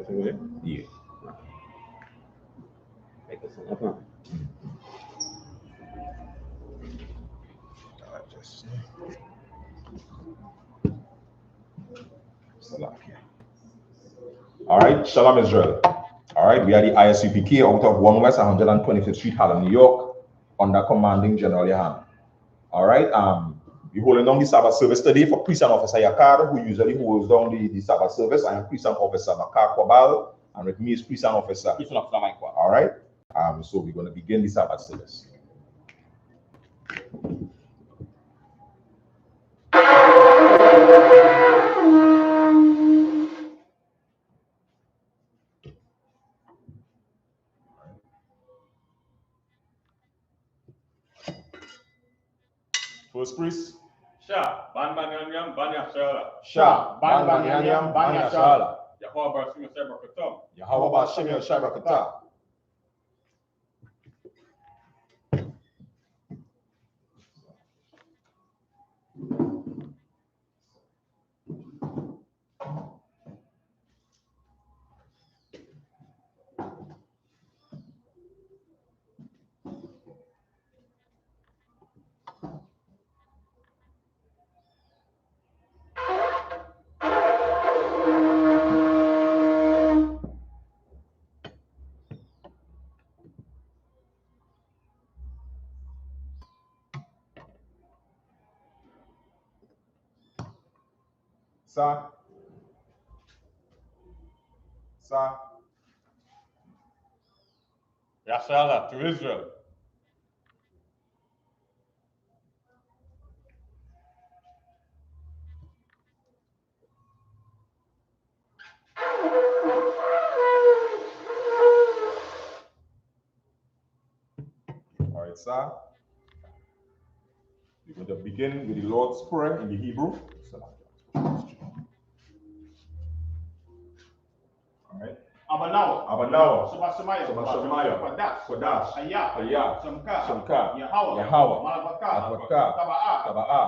Yeah. All right, Shalom Israel. All right, we are the I.S.U.P.K out of 1 West 125th Street, Harlem, New York, under commanding General YAHANNA. All right, we're holding down the Sabbath service today for Priest and Officer Yakar, who usually holds down the Sabbath service. I am Priest and Officer Makar Kwabal, and with me is Priest and Officer. All right, so we're going to begin the Sabbath service. First priest. Sha, ban yam banya shala. Sha, ban yam banya shala. Yahweh Bashim Shabakatam. Yahweh Bashim Shabakatam. Sir. Yashala to Israel. All right, sir. We're going to begin with the Lord's Prayer in the Hebrew. All right. Abanawa. Shabashemaya. Kodash. Aya. Shamka. Yahweh. Malabaka. Taba'a.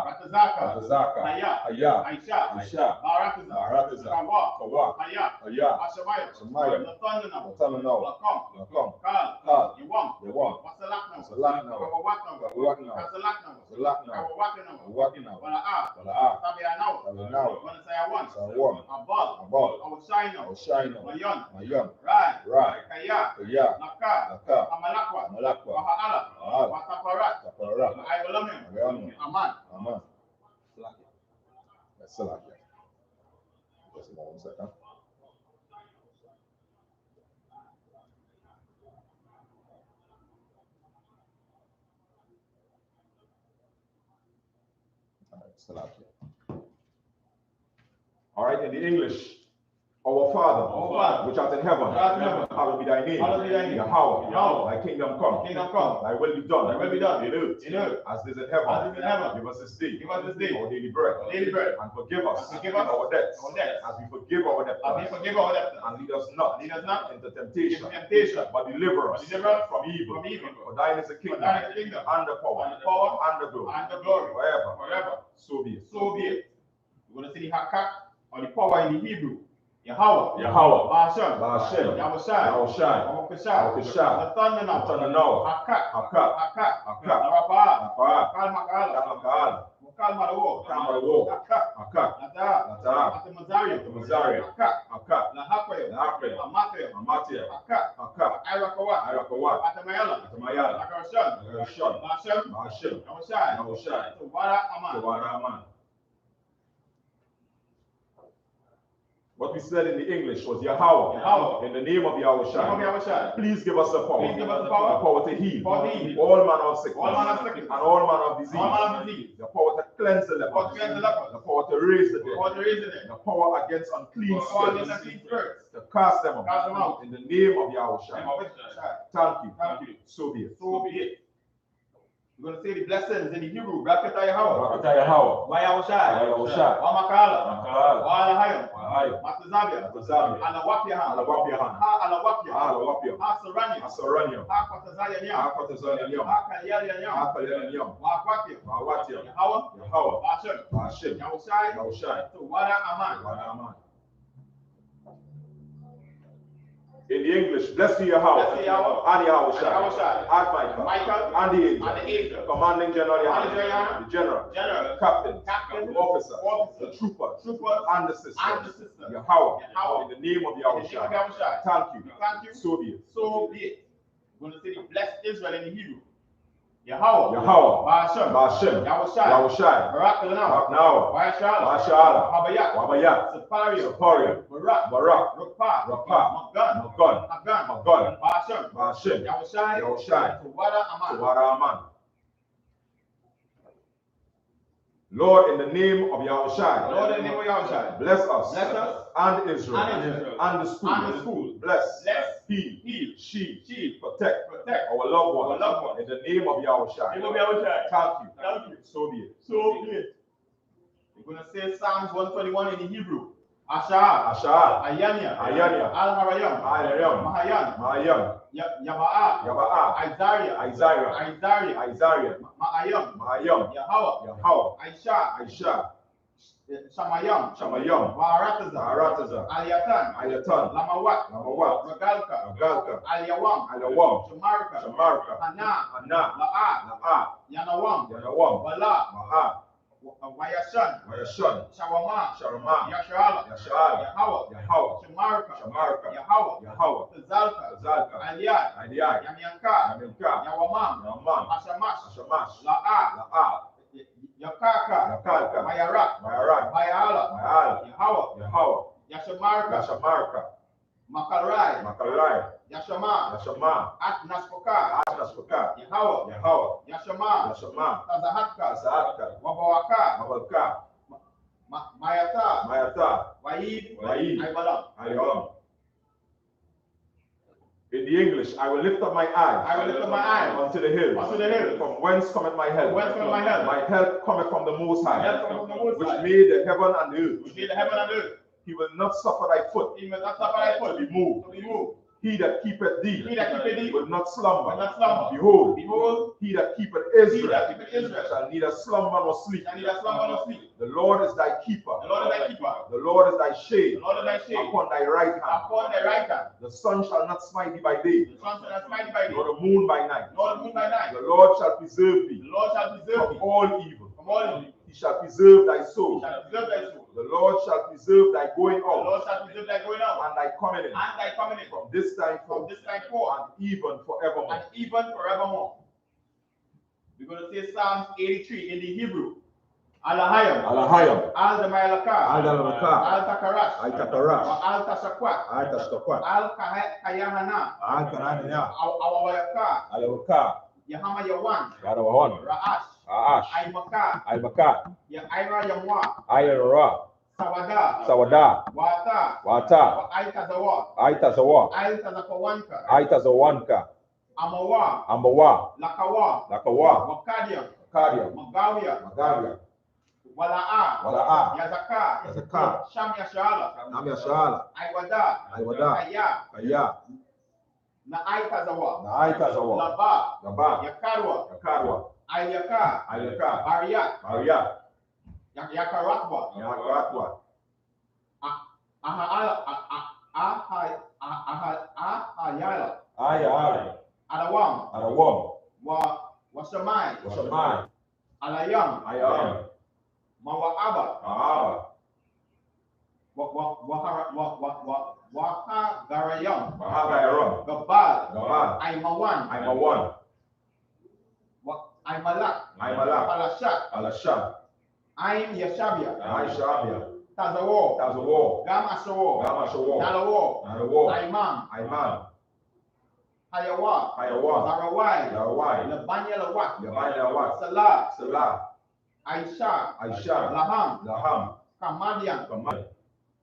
Ratazaka. Aya. Aisha. Barataza. Kawa. Aya. Shamaya. Nathanawa. Lakom. Kal. Yawam. Wasalakna. Walakna. Wala'a. Tabianawa. Sayawan. Abal. Shine. Mayon. Rai. Kaya. Naka. Amalakwa. Wahala. Wataparat. Ayolami. Aman. That's Salakia. Just 1 second. All right, Salakia. All right, in the English. Our Father, which art in heaven, hallowed be thy name. Yahweh, thy kingdom come. Thy will be done. In earth, as it is in heaven. Give us this day our daily bread. And forgive us our debts, as we forgive our debtors. And lead us not into temptation, but deliver us from evil. For thine is the kingdom, and the power, and the glory, forever. So be it. We're going to see the hakak, or the power in the Hebrew. Yahweh, Ba'ashem, Yahushai, Awakashai, Nathanawa, Hakak, Rapa'ah, Kalmaka'ala, Kalmarawo, Hakak, Atamazaria, Hakak, Lahakwayo, Amatia, Hakak, Irakawat, Atamayala, Akarashan, Ba'ashem, Yahushai, Tawara Aman. What we said in the English was Yahweh. In the name of Yahushai. Please give us the power. The power to heal. All manner of sickness. And all manner of disease. The power to cleanse the leper. The power to raise the dead. The power against unclean spirits. To cast them out. In the name of Yahushai. Thank you. So be it. We're going to say the blessings in the Hebrew. Rakata Yahweh. Wayahushai. Wamakala. Walahayim. Matazabia. Alawapiahan. Asaranyam. Akwatazanyam. Akalyanyam. Wawatia. Yahweh. Ba'ashem. Yahushai. Wada Aman. In the English, blessed be Yahweh, and Yahweh Shai, and Michael, and the angel, commanding General Commanding General Yohanna, Yohanna, the general, General, captain, Captain, the officer, the officer, troopers, troopers, and the sisters, sister, Yahweh, Yahweh, in the name of in Yahweh the name of Shai. Yahweh Shai. Thank you. Thank you. So be it. So be it. We're going to say bless Israel in the Hebrew. Yahweh, Yahweh, Ba'ashem, Ba'ashem, Yahweh Shai, Yahweh Shai, Barak Now, Ba'ashala, Ba'ashala, Habayat, Wabayat, Saparia, Saparia, Barak, Barak, Rakpa, Rakpa, Magan, Magan, Hagan, Magan, Ba'ashem, Ba'ashem, Yahweh Shai, Yahweh Shai, Tawada Aman. Tawara Aman. Lord, in the name of Yahweh Shai, Lord, in the name of Yahweh Shai, bless us, bless us, and Israel, and Israel, and the school, and the school. bless, Bless, heal, shield, protect, protect our loved ones, our loved ones. in the name of Yahweh Shai. Name of Yahweh Shai. Thank you. Thank you. So be it. So be it. We're going to say Psalms 121 in the Hebrew. Asha'ah, Asha'ah, Ayanya, Ayanya, Al-Harayam, Al-Harayam, Mahayan, Ma'ayam, Yaba'ah, Yaba'ah, Isaiah, Isaiah, Isaiah, Ma'ayam, Ma'ayam, Yahweh, Yahweh, Aisha, Aisha, Shamayam, Shamayam, Ma'arataza, Ma'arataza, Aliatan, Ayatan, Lamawat, Lamawat, Ragalka, Ragalka, Aliyawam, Alawam, Shamarka, Shamarka, Hana, Anna, La'ah, Na'a, Yanawam, Yanawam, Wala, Ma'a, Wayashan, Wayashan, Shawama, Sharama, Yashala, Yasha'al, Yahweh, Yahweh, Shamarka, Shamarka, Yahweh, Yahweh, Tazalka, Zalka, Aliyad, Aliyad, Yamyanka, Yaminka, Yawamam, Yaman, Ashamash, Ashamash, La'ah, La'a, Yakaka, Yakalka, Mayarak, Mayarak, Mayala, Mayal, Yahweh, Yahweh, Yashamarka, Yashamarka, Makarai, Makarai, Yashama, Yashama, Atnaspoka, Atnaspoka, Yahweh, Yahweh, Yashama, Yashama, Tazahatka, Sa'atka, Wabawaka, Mabalka, Mayata, Mayata, Waid, Waid, Aibalam. Ayolam. In the English, I will lift up my eyes. I will lift up my eyes unto the hills. unto the hills. From whence cometh my help? From whence cometh my help? My help cometh from the Most My High, help cometh from the Most which High, made the heaven and the earth. which made the heaven and earth. He will not suffer thy foot He will not suffer thy foot to be moved. to be moved. He that keepeth thee He that keepeth thee will not slumber. will not slumber. Behold, Behold, he that keepeth he that Israel keepeth Israel shall neither slumber nor sleep. shall neither slumber nor sleep. The Lord is thy keeper. The Lord is thy keeper. The Lord is thy shade The Lord is thy shade upon thy right hand. upon thy right hand. The sun shall not smite thee by day, The sun shall not smite thee by day, nor the moon by night. nor the moon by night. The Lord shall preserve The thee Lord shall preserve from thee all evil. from all evil. He shall preserve thy He soul. shall preserve thy soul. The Lord shall preserve thy going The out Lord shall preserve thy going out and thy coming in and thy coming in from this time from forth this time forth and even forevermore. and even forevermore. We're going to say Psalms 83 in the Hebrew. Alahayam, Alahayam, Al-Damayalaka, Al-Damayalaka, Al-Takarash, Al-Takarash, Al-Tashakwat, Al-Tashtakwat, Al-Kayahana, Al-Kananaya, Awawayaka, Al-Awka, Yahama Yawan, Yarawan, Ra'ash, Aash, Aimaka, Al-Bakat, Yaira Yamwa, Ayara, Sawada, Sawada, Wata, Wata, Aitazawa, Aitazawa, Aitazapawanka, Aitazawanka, Amawa, Ambawa, Lakawa, Lakawa, Wakadia, Kadia, Magawia, Magavia, Wala'a, Wala'a, Yazaka, Yazaka, Sham Yashala, Namya Shala, Aiwada, Aiwada, Kaya, Kaya, Naaitazawa, Naitazawa, Laba, Gaba, Yakarwa, Yakarwa, Ayaka, Ayaka, Bariat, Maria, Yakaratwa, Yaratwa, Ahayala, Ayala, Adawam, Arawam, Wasamai, Washamai, Alayam, Ayam, Mawa'aba, Ahaba, Wahagarayam, Mahagayaram, Gabal, Gabal, Aimawan, Aimawan, Aimalak, Aimalak, Palashat, Alasha, Aim Yashabia, Aishabia, Tazawo, Tazawo, Gam Asawo, Gamashawo, Nalawo, Narawo, Aimam, Aiman, Hayawa, Hayawa, Zarawai, Yarawai, Labanya Lawak, Yabayawat, Salah, Salah, Aisha, Aisha, Laham, Laham, Kamadian, Kamal,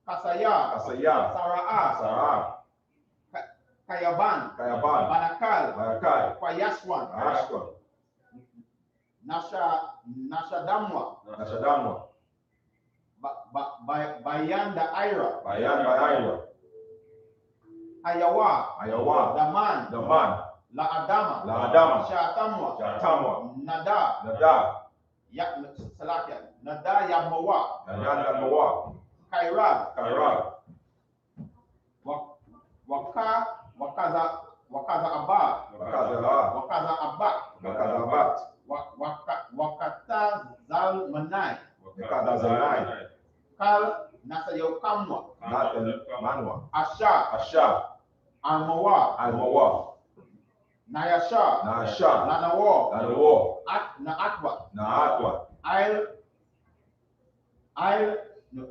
Kasaya, Kasaya, Sara'ah, Sarah, Kayaban, Kayaban, Banakal, Barakai, Kwayaswan, Ashkon, Nashadamwa, Nashadamwa, Bayanda Ira, Bayan Bayaywa, Ayawa, Ayawa, Daman, Daman, Laadama, Laadama, Shatamwa, Jatamwa, Nada, Nada, Salakia, Nada Yamawa, Nada Mawa, Kairab, Kairab, Waka Wakaza Abad. Wakaza Abat. Wakata Zalmanai. Wakaza Zalai. Kal Nasayo Kamwa. Manwa. Asha. Almawa. Nayasha. Lanawo. Naatwa.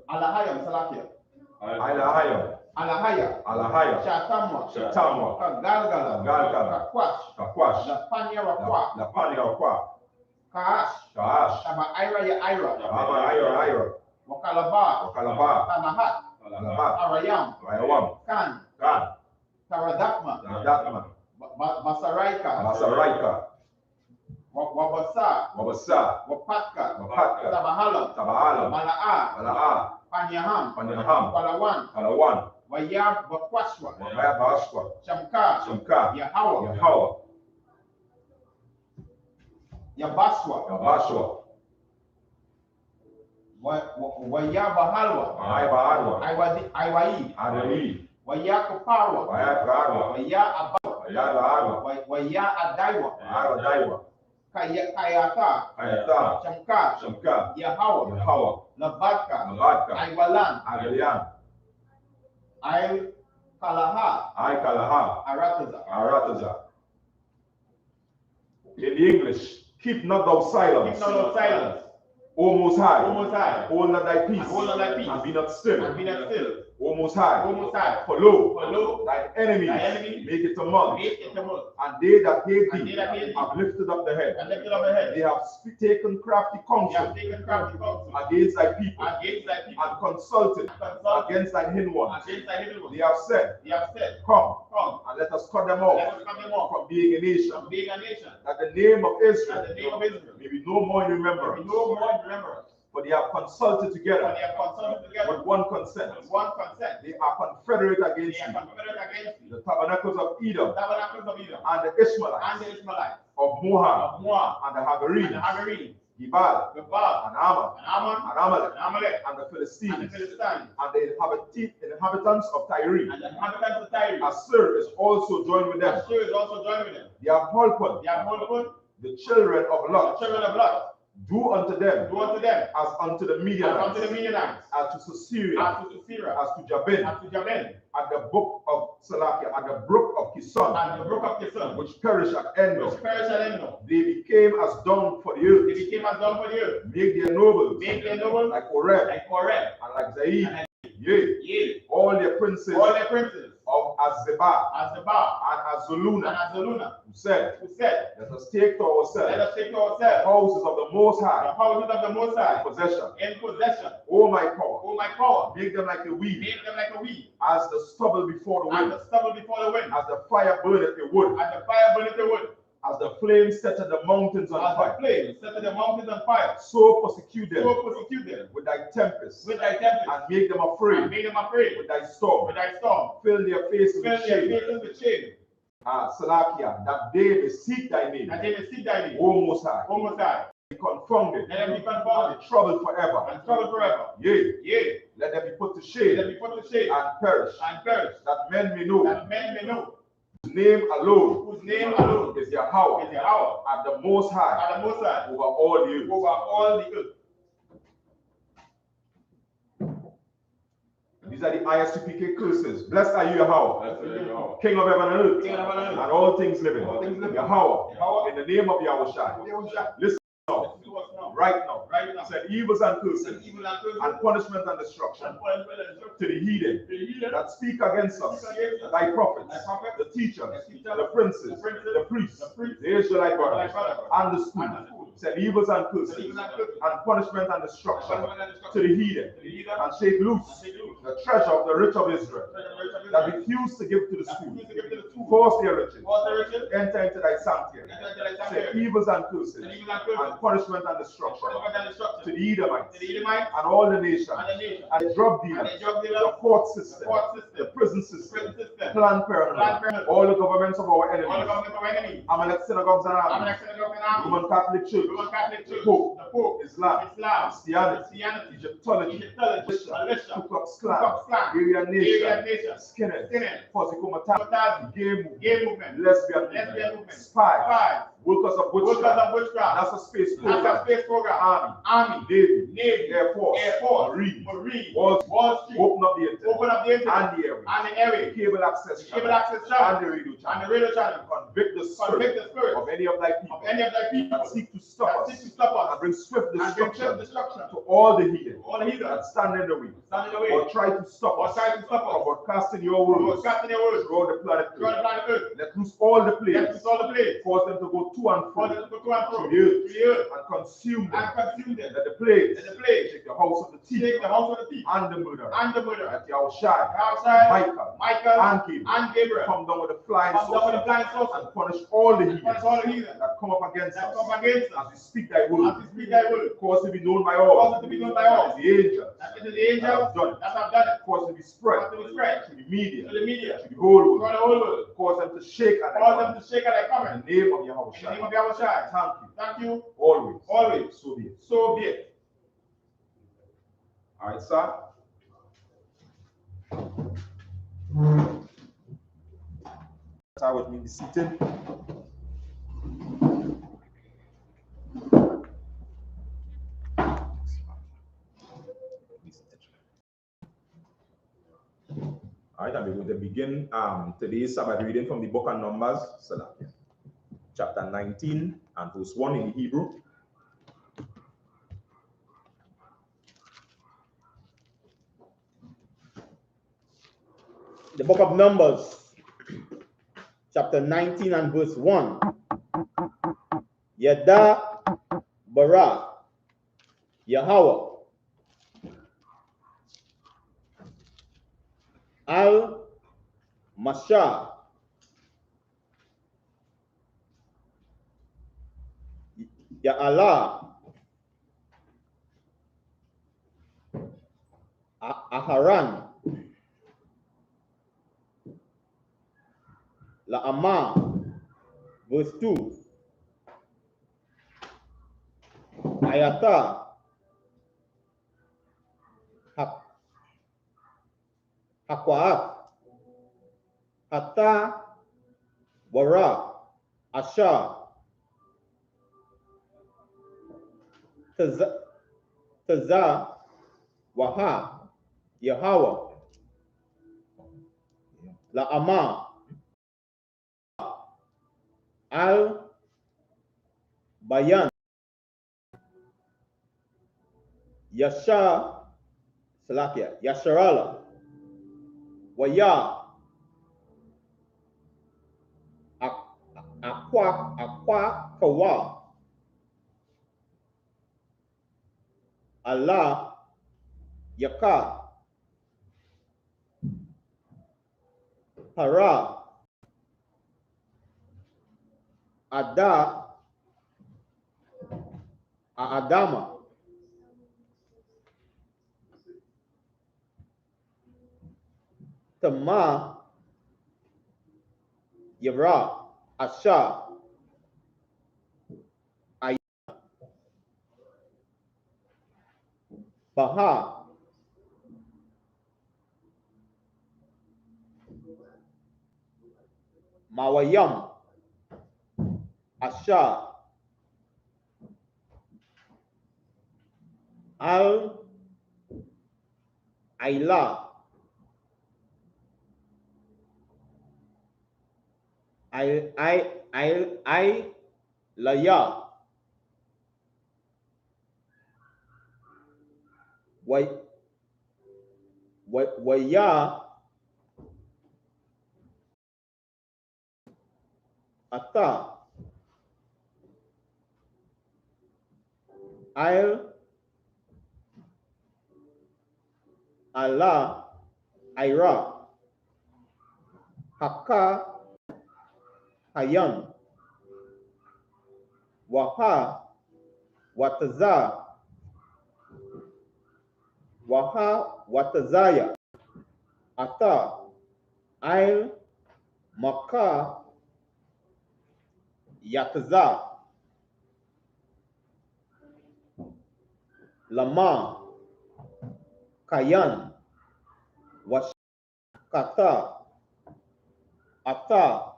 Alahayam Salakia. Alahaya. Shatamwa. Galgala. Kakwash. Lapanya Wakwa. Lapanya Wakwa. Kaash. Taba Ira. Ira. Wakalaba. Tamahat. Arayam. Kan. Taradakma. Basaraika. Wabasa. Wapatka. Tabahalam. Mala'a. Panyaham. Palawan. Wayab Bakwashwa. Shamka. Yahawa. Yabaswa. Wayaba Halwa. Iwai. Wayakuparwa. Waya Adaiwa. Kayata. Shamka. Yahawa. Labadka. Iwalan. Kalaha. Arataza. In the English, keep not thou silence. O Most High, hold not thy peace, and be not still. O Most High, for lo, thine enemy make it a mud, and they that hate thee have lifted up the head. They have taken crafty counsel against thy people, and consulted against thine hidden ones. They have said, Come, and let us cut them off from being a nation, that the name of Israel may be no more in remembrance. For they have consulted together with one consent. They are confederate against you. The tabernacles of Edom and the Ishmaelites of Moab and the Hagarenes, Gebal and Ammon and Amalek and the Philistines and the inhabitants of Tyre. As-Sur is also joined with them. They have holpen the children of Lot. Do unto them as unto the Midianites, as to Sisera, as to Jabin, at the brook of Salakia, at the brook of Kison, which perish at Endor. They became as dung for the earth. Make their nobles like Oreb and like Zaid. Yea, all their princes of Azebah and Azuluna, who said, Let us take to ourselves the houses of the Most High in possession. O my power, make them like a weed, as the stubble before the wind, as the fire burneth the wood, as the flames set the mountains on fire. So persecute them with thy tempest, and make them afraid with thy storm. Fill their faces with shame. Salakia, that they may seek thy name. O Most High. Be confounded and be troubled forever. Yea, let them be put to shame and perish, that men may know whose name alone is Yahweh, and the Most High over all the earth. These are the I.S.U.P.K curses. Blessed are you, Yahweh, King of heaven and earth, and all things living. Yahweh, in the name of Yahushua. Listen now, right now, said evils and curses, and punishment and destruction to the heathen that speak against us, thy prophets, the teachers, the princes, the priests, the Israelite brothers, and the school. Said evils and curses, and punishment and destruction to the heathen, and shake loose the treasure of the rich of Israel, that refuse to give to the school, force their riches, enter into thy sanctuary. Say evils and curses, and punishment and destruction to the Edomites and all the nations, and the drug dealers, the court system, the prison system, Planned Parenthood, all the governments of our enemies, Amalek synagogues and armies, Roman Catholic Church, Roman Catholic Church, Pope, the Pope, Islam, Christianity, Egyptology, militia, Ku Klux Ku Klux Klan, Aryan Aryan Nation, Nation, Skinheads, Skinheads, Fuzzy Komatazi, gay movement, lesbian movement, spies, workers of witchcraft, witchcraft, NASA space program, Army, Navy, Air Force, Marine, Wall Street, open up the internet, and the airway, cable access channel, and the radio channel, convict the spirit of any of thy people, that seek to stop us, and bring swift destruction to all the heathen that stand in the way, or try to stop us from broadcasting your words throughout the planet Earth. Let loose all the plagues, cause them to go to and fro through the earth, and consume them. Let the plagues take the house of the thief, and the murderer, that Yahushua, Michael, and Gabriel come down with the flying saucer, and punish all the heathen that come up against us as we speak thy word. Cause to be known by all. That is the angels that have done it. Cause to be spread to the media, to the whole world. Cause them to shake at thy coming. In the name of Yahushua. Thank you. Always. So be it. All right, sir. I would be seated. All right, I'm going to begin today's Sabbath reading from the book of Numbers, chapter 19 and verse 1 in the Hebrew. The book of Numbers, chapter 19 and verse 1. Yada bara Yahweh al Masha Ya Allah Aharan La Amma, verse 2. Ayata Hakwaat Hatta Wara Asha Taza Waha Yahweh La Amma Al Bayan Yasharala Waya Akwa Kawa Allah Yaka Hara Ada Adama Tama Yara Asha Baha Mawayam Asha Al Aila I Laya Waya Ata Al Allah Ira Haka Hayam Waha Wataza Waha Watazaya Ata Al Maka Yataza Lama, Kayan, Wash, Kata, Ata,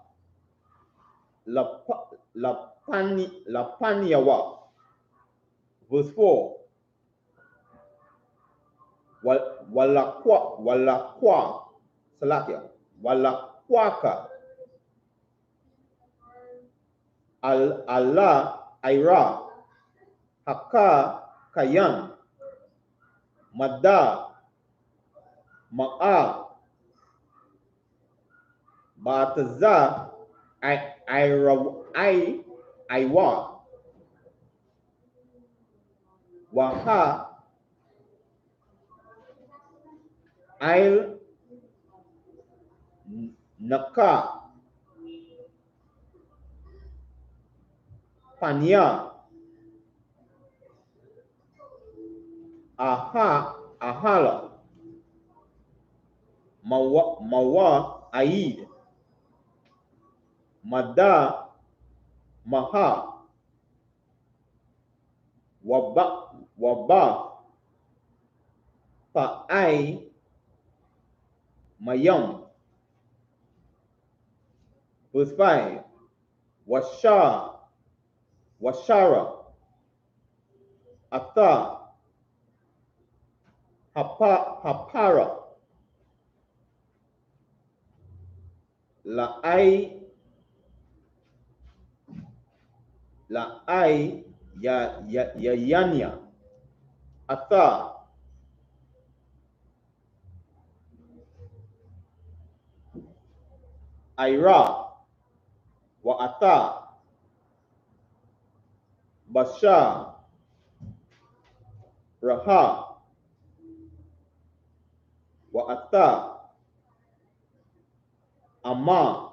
Lapaniawa. Verse 4. Walakwa, Salakia, Walakwaka, Allah, Ira, Haka, Kayan, Mada, Ma'a, Bataza, Iwa, Waha, Il, Naka, Panya, Ahala, Mawa, Aid, Mada, Maha, Waba, Pa'ai, Mayam. Verse 5. Washara, Ata, Hapara, La'ai, Yanya, Ata, Ira, Wa'ata, Basha, Raha, Wa'ata, Ama,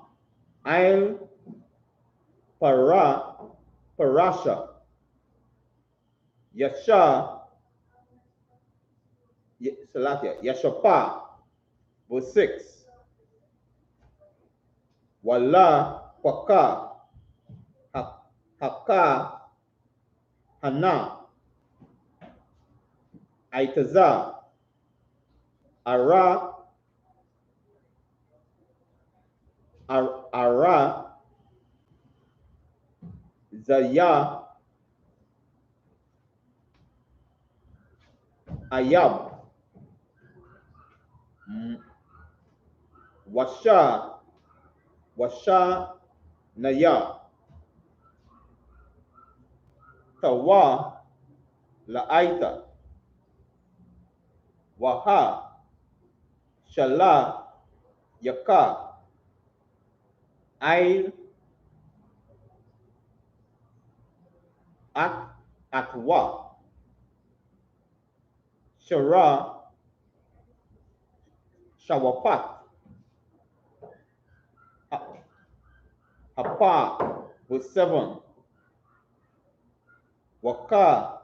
Ail, Parasha, Yasha, Yashapa. Verse 6. Wala, Kwaka, Haka, Hana, Aitaza, Ara, Zaya, Ayab, Washa, Naya, Tawa, La'aita, Waha, Shala, Yaka, Ail, Atwa, Shara, Shawapat, Hapa. Verse 7. Waka,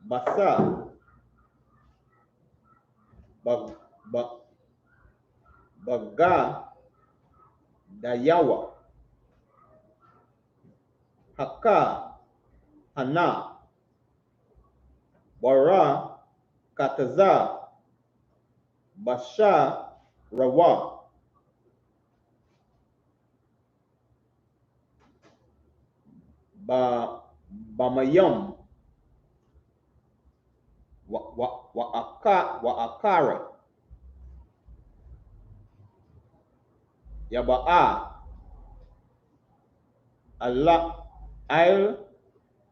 Basa, Baga, Dayawa, Haka, Hana, Bara, Kataza, Basha, Rawa, Bamayam, Akara, Yaba'a, Allah, Al,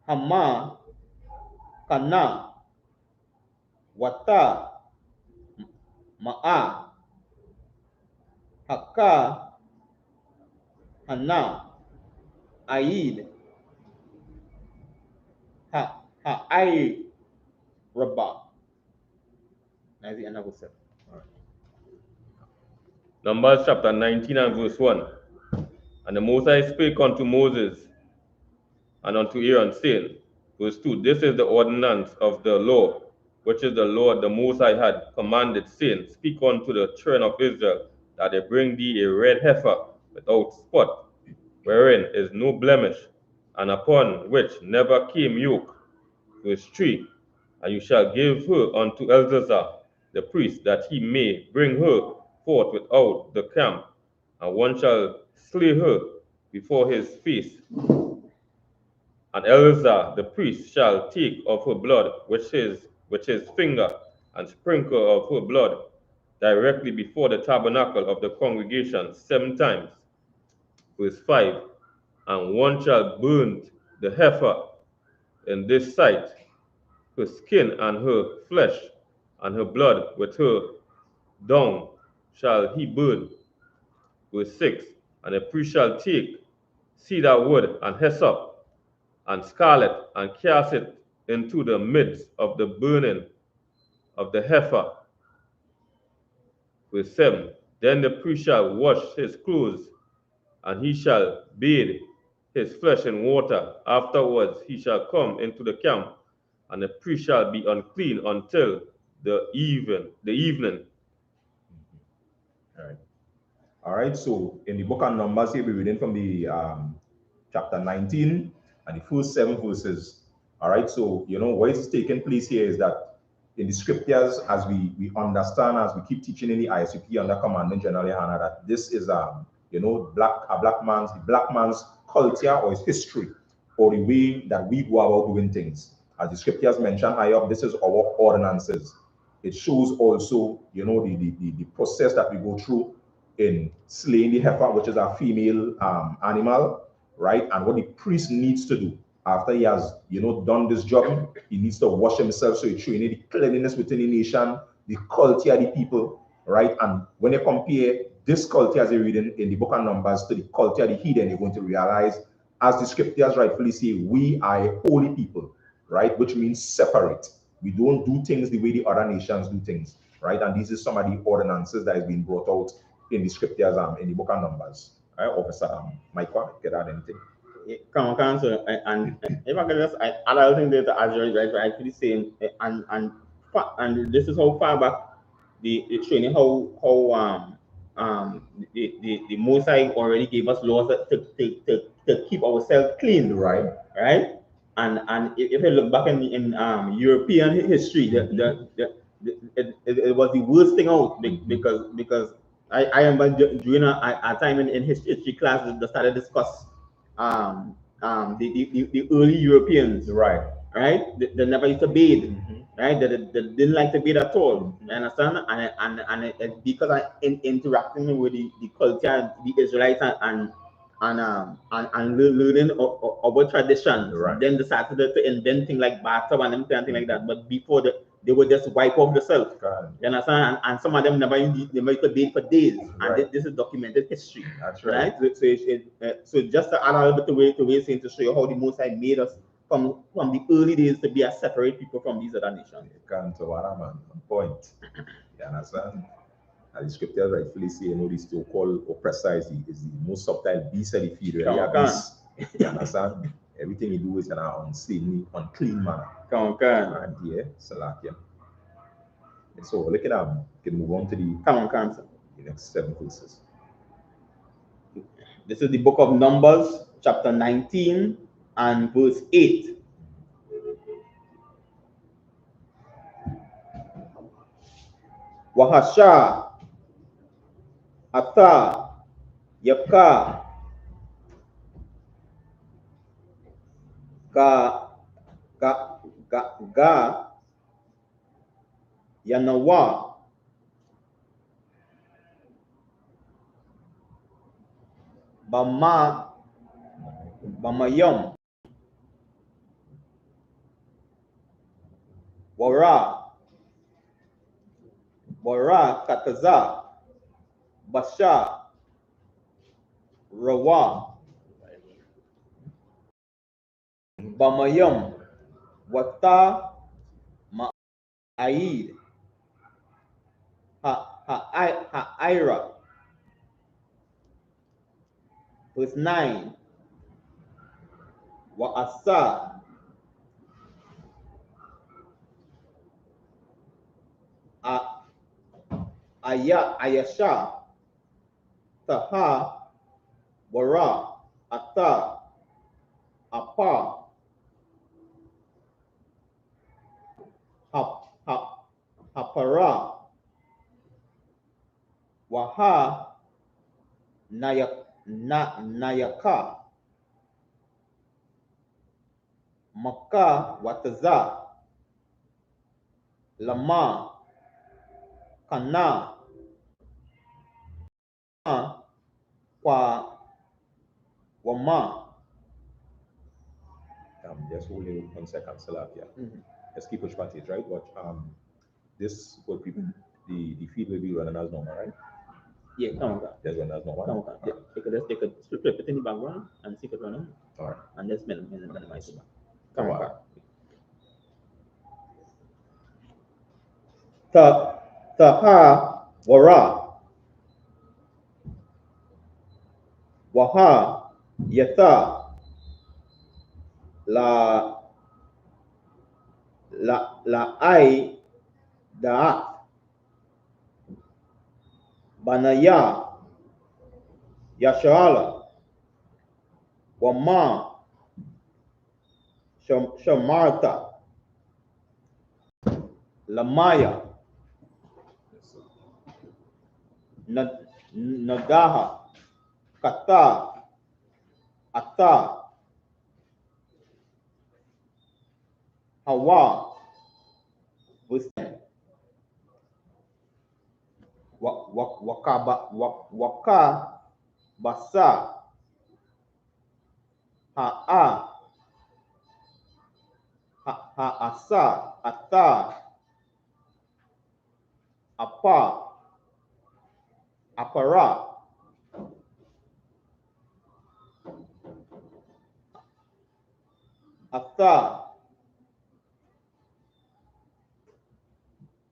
Hama, Kana, Wata, Ma'a, Haka, Hana, Aid, Ha'ai, Rabba. That's the end of it. Numbers chapter 19 and verse 1. And the Most High spake unto Moses and unto Aaron, saying, verse 2, This is the ordinance of the law, which is the Lord the Most High had commanded, saying, Speak unto the children of Israel, that they bring thee a red heifer without spot, wherein is no blemish, and upon which never came yoke. Verse 3. And you shall give her unto Eleazar the priest, that he may bring her forth without the camp, and one shall slay her before his face. And Eleazar the priest shall take of her blood with his finger, and sprinkle of her blood directly before the tabernacle of the congregation 7 times. Verse 5. And one shall burn the heifer in this sight, her skin and her flesh, and her blood with her dung shall he burn. Verse 6. And the priest shall take cedar wood and hyssop and scarlet, and cast it into the midst of the burning of the heifer. Verse 7. Then the priest shall wash his clothes, and he shall bathe his flesh in water. Afterwards he shall come into the camp, and the priest shall be unclean until the evening. All right, so in the book of Numbers here, we're reading from the chapter 19 and the first 7 verses. All right, so what is taking place here is that in the scriptures, as we understand, as we keep teaching in the I.S.U.P.K under Commandment GEN.YAHANNA, that this is the black man's culture or his history, or the way that we go about doing things. As the scriptures mention higher up, this is our ordinances. It shows also, the process that we go through in slaying the heifer, which is a female animal, right? And what the priest needs to do after he has, done this job, he needs to wash himself. So he training the cleanliness within the nation, the culture of the people, right? And when you compare this culture as you read in the book of Numbers to the culture of the heathen, you're going to realize, as the scriptures rightfully say, we are a holy people, right? Which means separate. We don't do things the way the other nations do things, right? And this is some of the ordinances that has been brought out in the scriptures in the book of Numbers. All right, Officer Mike, get out anything? Come on, so and if I can just add another thing that as you're actually saying, and this is how far back it's showing how the Mosai already gave us laws to keep ourselves clean, right? And if you look back in European history, it was the worst thing out because I remember during a time in history class that started to discuss the early Europeans, right? They never used to bathe, right? They didn't like to bathe at all. You understand? And because I interacting with the culture, the Israelites and learning our traditions, right. Then they started to invent things like bathtub and everything like that. But before that, they would just wipe off themselves. You understand? And some of them never used to bathe for days. Right. And this is documented history. That's right. So just to add a little bit to saying to show you how the Most High made us from the early days to be a separate people from these other nations. On point. You understand? And the scriptures rightfully say, this so-called oppressor is the most subtle beast of the field. You understand? Everything you do is in an unclean manner. And yeah, Salakia. So look at them. You can move on to the next 7 verses. This is the book of Numbers, chapter 19 and verse 8. Wahasha Ata Yapka Ga Yanawa Bamayom Wara Kataza Basha Rawa Bamayom Wata Ma'aid Ha'ira. Verse 9. Wa'asa Ayasha Taha Wara Ata Apa, Hapara, Waha, Nayaka, Maka, Wataza, Lama, Kana, Kwa, Wama. Just hold it 1 second, Salakia. Let's keep push parties, right? But this will be the feed will be running as normal, right? Yeah, come on, Just run as normal. come on. Yeah, they could flip it in the background and see it running. All right. And just minimize it. Come Come on. on. Taha Wara Waha Yatha La Ai Da'at Banaya Yashala Wama Shamarta Lamaya Nadaha Kata Ata Hawa Waka Basa Ha'a Ha'asa Ata Apa Apara Ata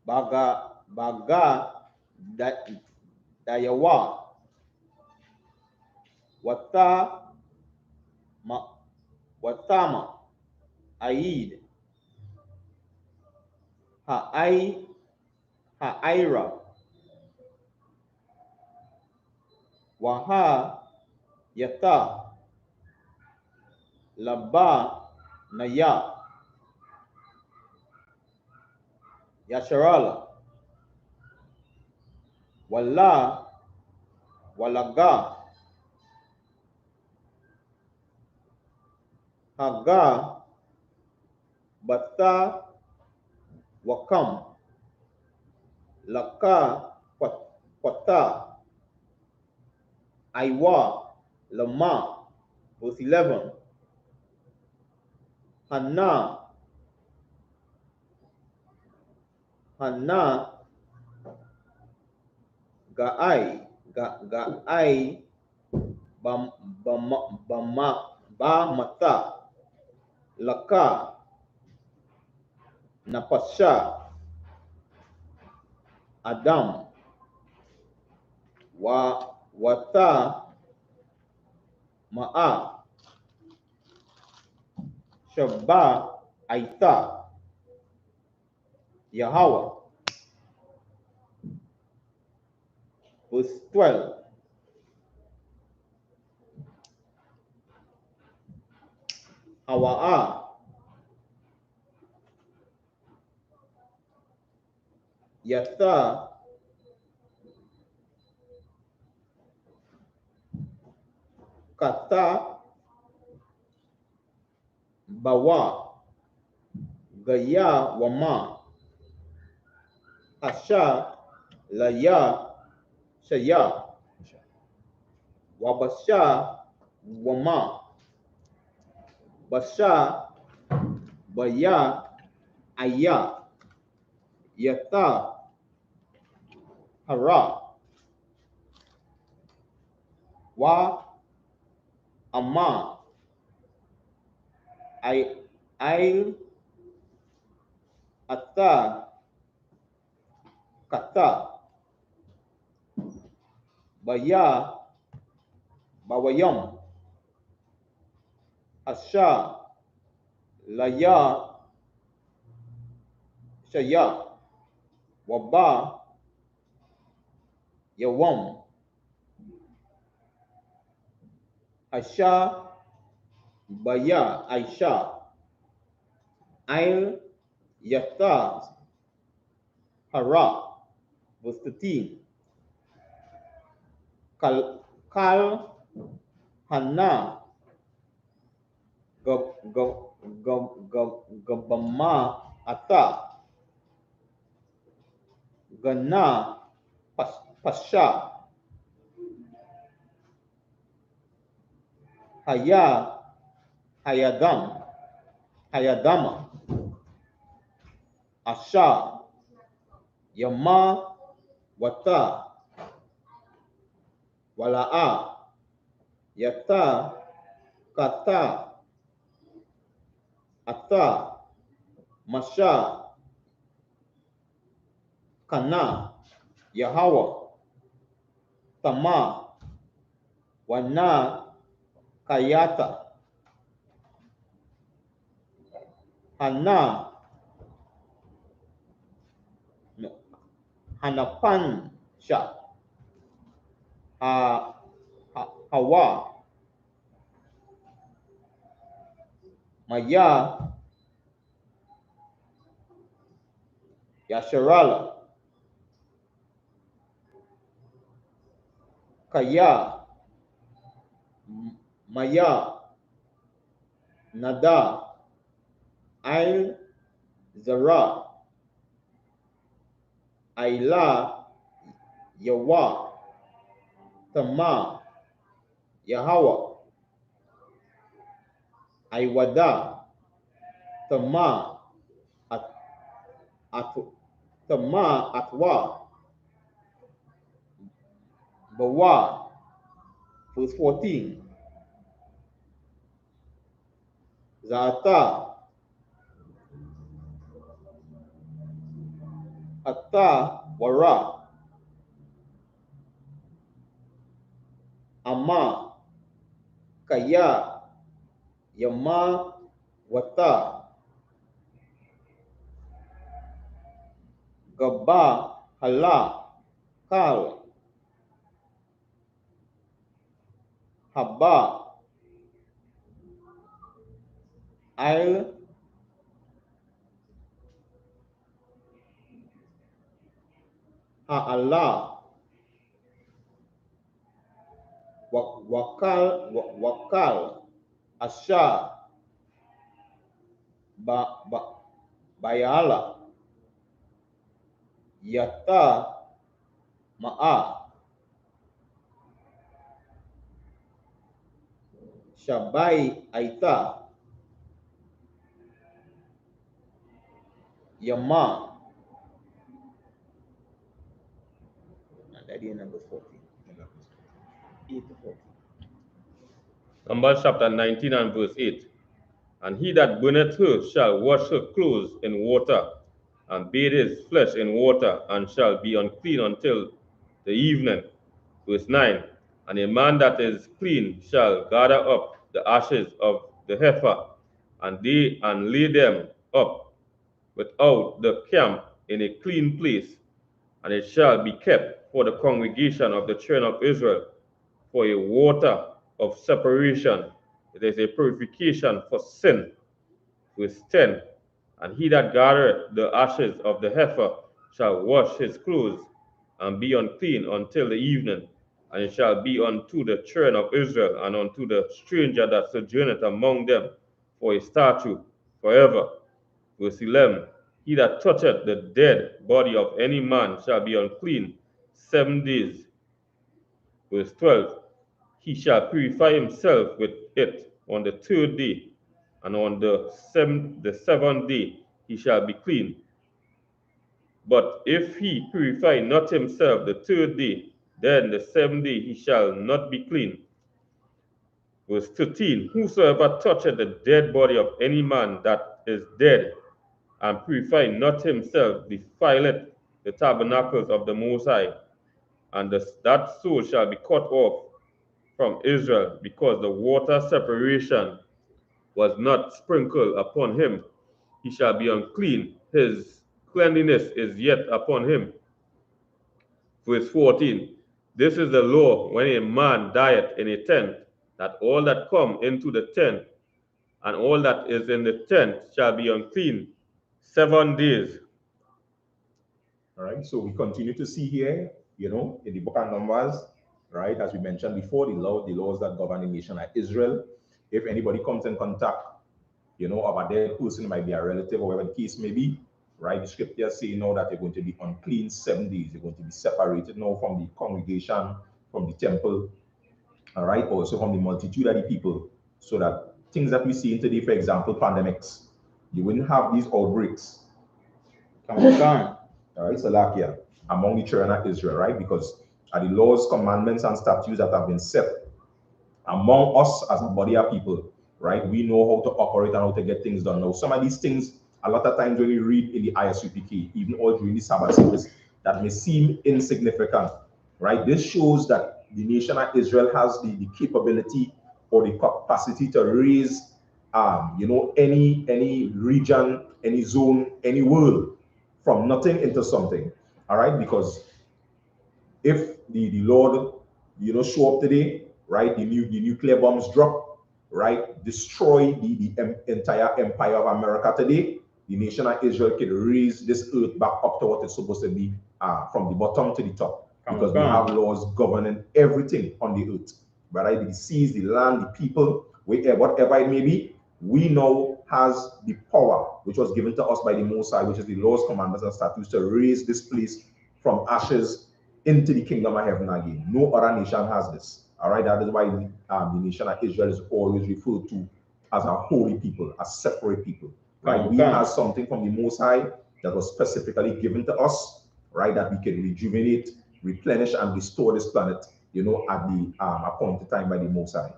Baga Dayawa Watama Aid Ha'ira Waha Yata Laba Naya Yasharala Walaga Haga Bata Wakam Laka Kwata Aiwa Lama. Verse 11. Hana Ga'ai Bamata Laka Napasha Adam Wata Ma'a Shabba Aita Yahweh. Verse 12. Hawa'a Yatha Kata Bawa Gaya Wama Asha Laya Shaya Wabasha Wama Basha Baya Aya Yata Hara Wa Ama Ail Ata Kata Baya Bawayam Asha Laya Shaya Waba Yawam Asha Baya Aisha Ail Yathaz Hara, verse 13. Kal Hana Gabama Ata Gana Pasha Hayadama Asha Yama Wata Wala'a Yata Kata Ata Masha Kana Yahweh Tama Wana Kayata Hana Hanapansha Hawa Maya Yasharala Kaya Maya Nada Ail Zara Aila Yawa Tama Yahweh Aiwada Tama Tama Atwa Bawa, verse 14. Zata Atta Wara Ama Kaya Yama Wata Gaba Hala Kal Haba Ail Ha'ala Wakal Asha Bayala Yata Ma'a Shabai Aita Yama. And that is number 14. 8 to 14. Numbers chapter 19 and verse 8. And he that burneth her shall wash her clothes in water, and bathe his flesh in water, and shall be unclean until the evening. Verse 9. And a man that is clean shall gather up the ashes of the heifer, and lay them up without the camp in a clean place, and it shall be kept for the congregation of the children of Israel for a water of separation. It is a purification for sin. Verse 10. And he that gathereth the ashes of the heifer shall wash his clothes, and be unclean until the evening. And it shall be unto the children of Israel, and unto the stranger that sojourneth among them, for a statute forever. Verse 11. He that toucheth the dead body of any man shall be unclean 7 days. Verse 12. He shall purify himself with it on the 3rd day, and on the 7th day he shall be clean. But if he purify not himself the 3rd day, then the 7th day he shall not be clean. Verse 13. Whosoever toucheth the dead body of any man that is dead, and purify not himself, defileth the tabernacles of the Most High, and that soul shall be cut off from Israel, because the water separation was not sprinkled upon him. He shall be unclean, his cleanliness is yet upon him. Verse 14. This is the law when a man dieth in a tent, that all that come into the tent and all that is in the tent shall be unclean 7 days. All right, so we continue to see here, in the book of Numbers, right, as we mentioned before, the laws that govern the nation like Israel. If anybody comes in contact, of a dead person, might be a relative or whatever the case may be, right, the scriptures say now that they're going to be unclean 7 days. They're going to be separated now from the congregation, from the temple, all right, also from the multitude of the people, so that things that we see today, for example, pandemics, you wouldn't have these outbreaks. All right, Salakia, among the children of Israel, right? Because the laws, commandments, and statutes that have been set among us as a body of people, right? We know how to operate and how to get things done. Now, some of these things, a lot of times when we read in the I.S.U.P.K, even all during the Sabbath service, that may seem insignificant, right? This shows that the nation of Israel has the capability or the capacity to raise, any region, any zone, any world from nothing into something, all right? Because if the Lord, show up today, right, the nuclear bombs drop, right, destroy the entire empire of America today, the nation of Israel can raise this earth back up to what it's supposed to be, from the bottom to the top, because we have laws governing everything on the earth, right? The seas, the land, the people, whatever it may be, we know has the power which was given to us by the Most High, which is the laws, commandments, and statutes, to raise this place from ashes into the kingdom of heaven again. No other nation has this. All right, that is why the nation of Israel is always referred to as a holy people, a separate people. Right, we have something from the Most High that was specifically given to us, right, that we can rejuvenate, replenish, and restore this planet, at the appointed time by the Most High.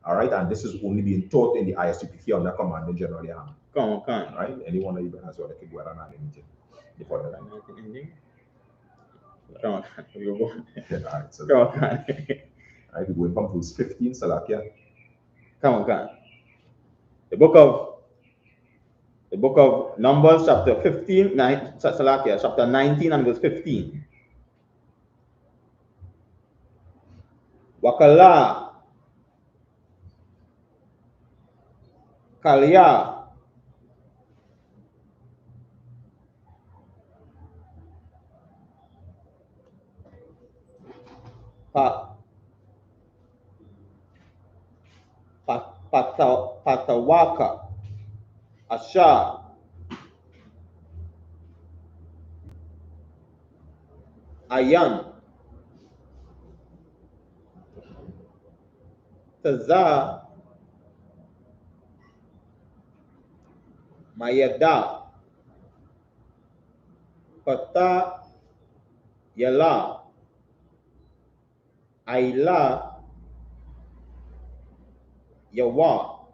All right, and this is only being taught in the I.S.U.P.K under commandment generally. Right, anyone even has what they could go around and anything before that. Come on, you go. All right, so Come on. all right, we're going from verse 15, Salakia. Come on. The book of Numbers, chapter 15, Salakia, chapter 19 and verse 15. Wakala Kalia Patawaka Asha Ayan Taza Mayada Pata Yala Aila Yawa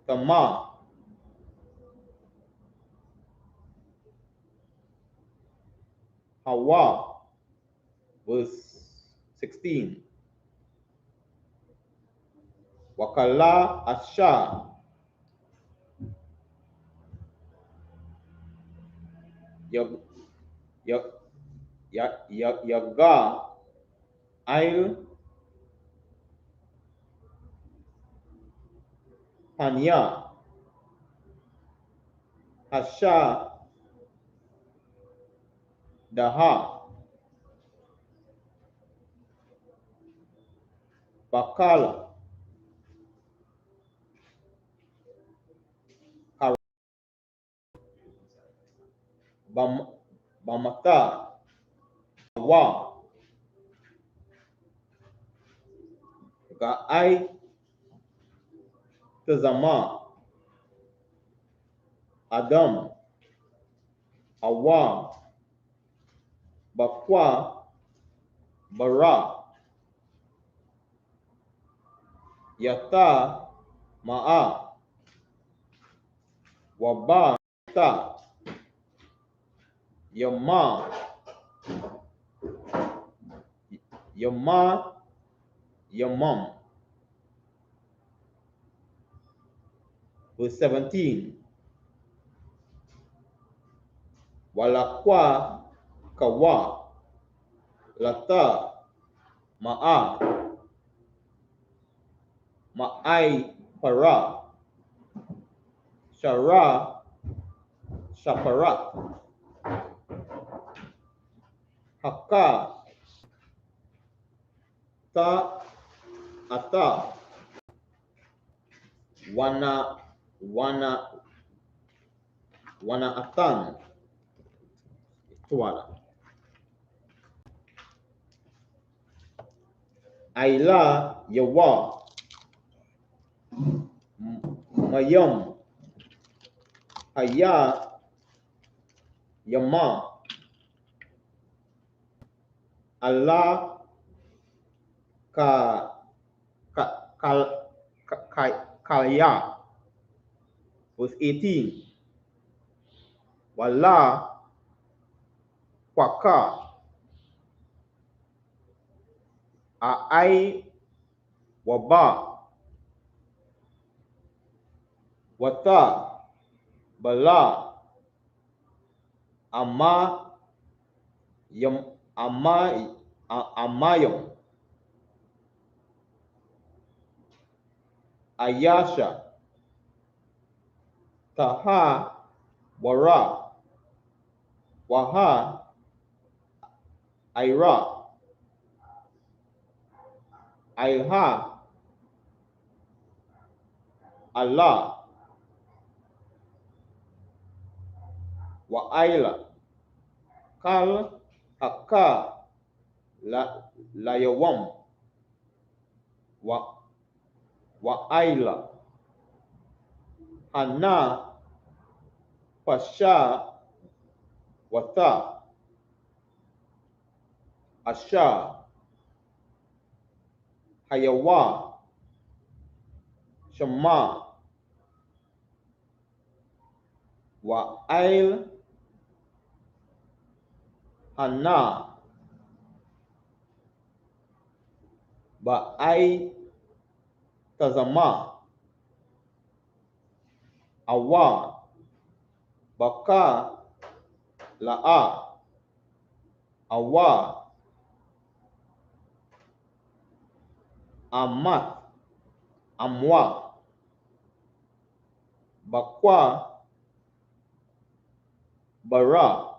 Tama Hawa, verse 16. Wakala Asha Yaga Ail Panya Asha Daha Bakal Bamata Wa Gaai Tazama Adam Awa Bakwa Bara Yata Ma'a Waba Ta Yama Yamam. Verse 17. Walakwa Kawa Lata Ma'a Ma'ai para, Shara Shaparat, Haka Ta Ata, Wana Atan, Tuala. Aila Yawa, Mayam, Haya Yama, Allah Ka Kalya was 18. Wala Kwaka Ai Waba Wata Bala Ama Amayam Ayasha Taha Wara Waha Ira Ilha Allah Wa'aila Kal Haka Layawam Wa'aila Hana Pasha Wata Asha Hayawa Shama Wa'ail Hana Ba'ai Tazama Awa Baka La'a Awa Amat Amwa Bakwa Bara.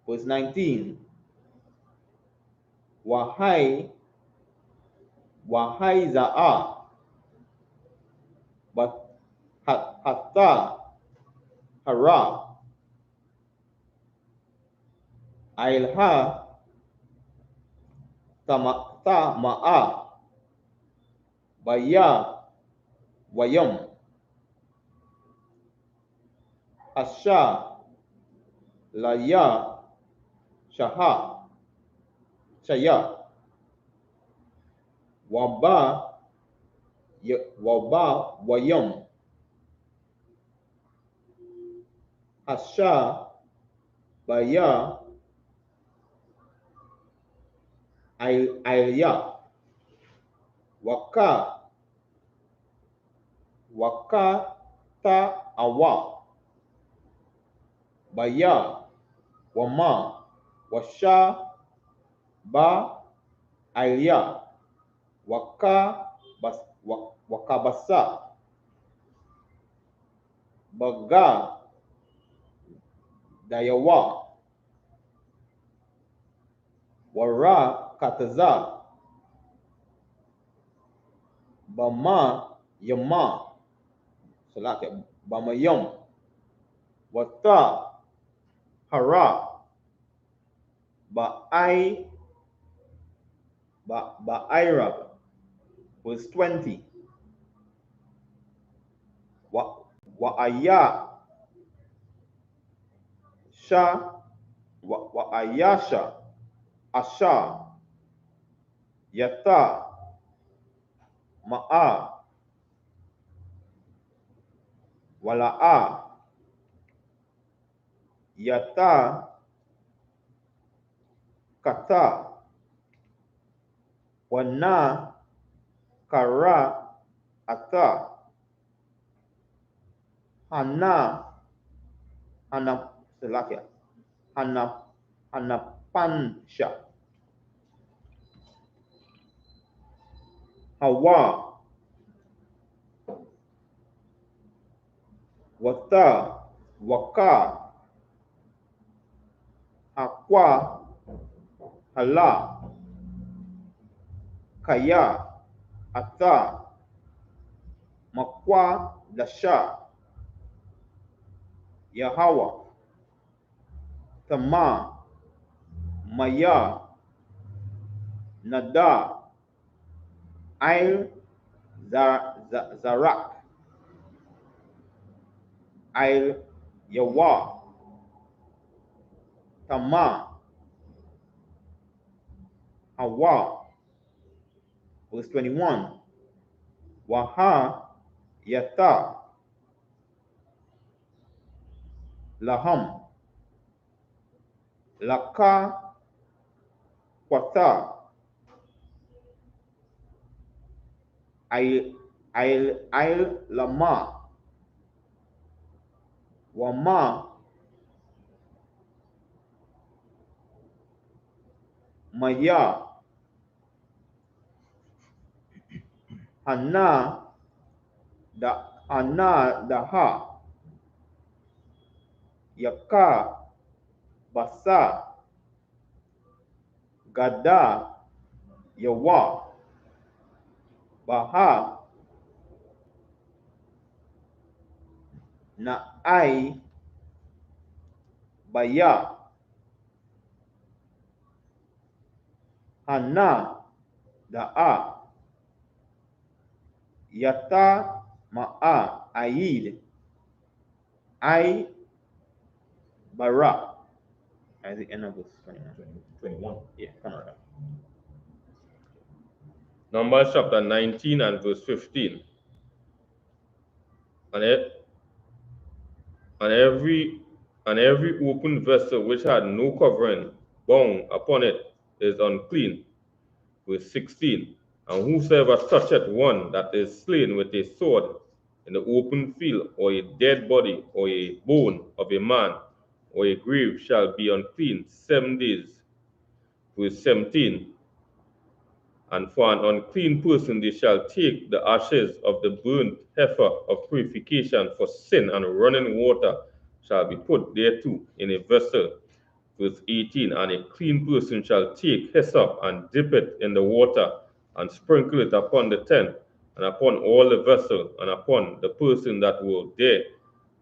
Verse 19. Wahai Za'a But Hatta Hara Ailha Ma'a Baya Wayam Asha Laya Shaya Waba Wayam Asha Baya Ailia Waka Ta Awa Baya Wama Washa Ba Ailia Wakabasa Baga Dayawa Wara Kataza Bama Yama Salake Bamayam Wata Hara Ba'ira verse 20. Wa'aya Wa'ayasha Asha Yata Ma'a Wala'a Yata Kata Wana Kara Ata Hana Hanapansha Hawa, Wata, Waka, Aqua, Hala, Kaya, Ata, Makwa, Dasha, Yahweh, Tama, Maya, Nada, Il, Zarak, Il, Yawa, Tama, Hawa. Verse 21. Waha, Yata, Laham, Laka, Kwata, Il, Lama, Wama, Maya, Hana, Daha, Yaka, Basa, Gada, Yawa, Baha, Naai, Baya, Hana, Da'a, Yata, Ma'a, Aid, I, Bara. At the end of verse 21. Yeah, come on. Numbers chapter 19 and verse 15. And every open vessel which had no covering bound upon it is unclean. Verse 16. And whosoever toucheth one that is slain with a sword in the open field, or a dead body, or a bone of a man, or a grave, shall be unclean 7 days. Verse 17. And for an unclean person they shall take the ashes of the burnt heifer of purification for sin, and running water shall be put thereto in a vessel. Verse 18. And a clean person shall take hyssop and dip it in the water, and sprinkle it upon the tent, and upon all the vessel, and upon the person that will there,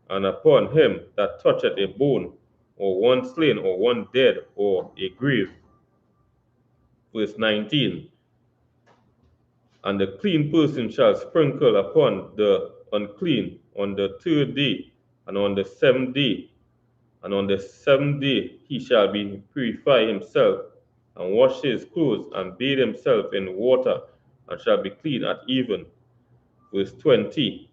and upon him that toucheth a bone, or one slain, or one dead, or a grave. Verse 19. And the clean person shall sprinkle upon the unclean on the 3rd day, and on the 7th day, and on the 7th day he shall be purify himself, and wash his clothes, and bathe himself in water, and shall be clean at even. Verse 20.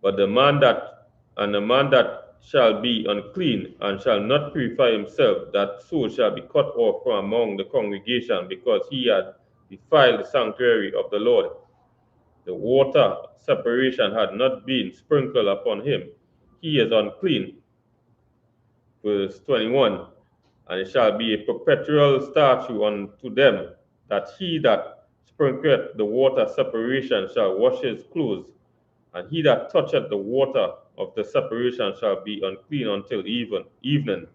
But the man that shall be unclean, and shall not purify himself, that soul shall be cut off from among the congregation, because he had defiled the sanctuary of the Lord. The water separation had not been sprinkled upon him. He is unclean. Verse 21. And it shall be a perpetual statute unto them, that he that sprinkleth the water separation shall wash his clothes, and he that toucheth the water of the separation shall be unclean until evening.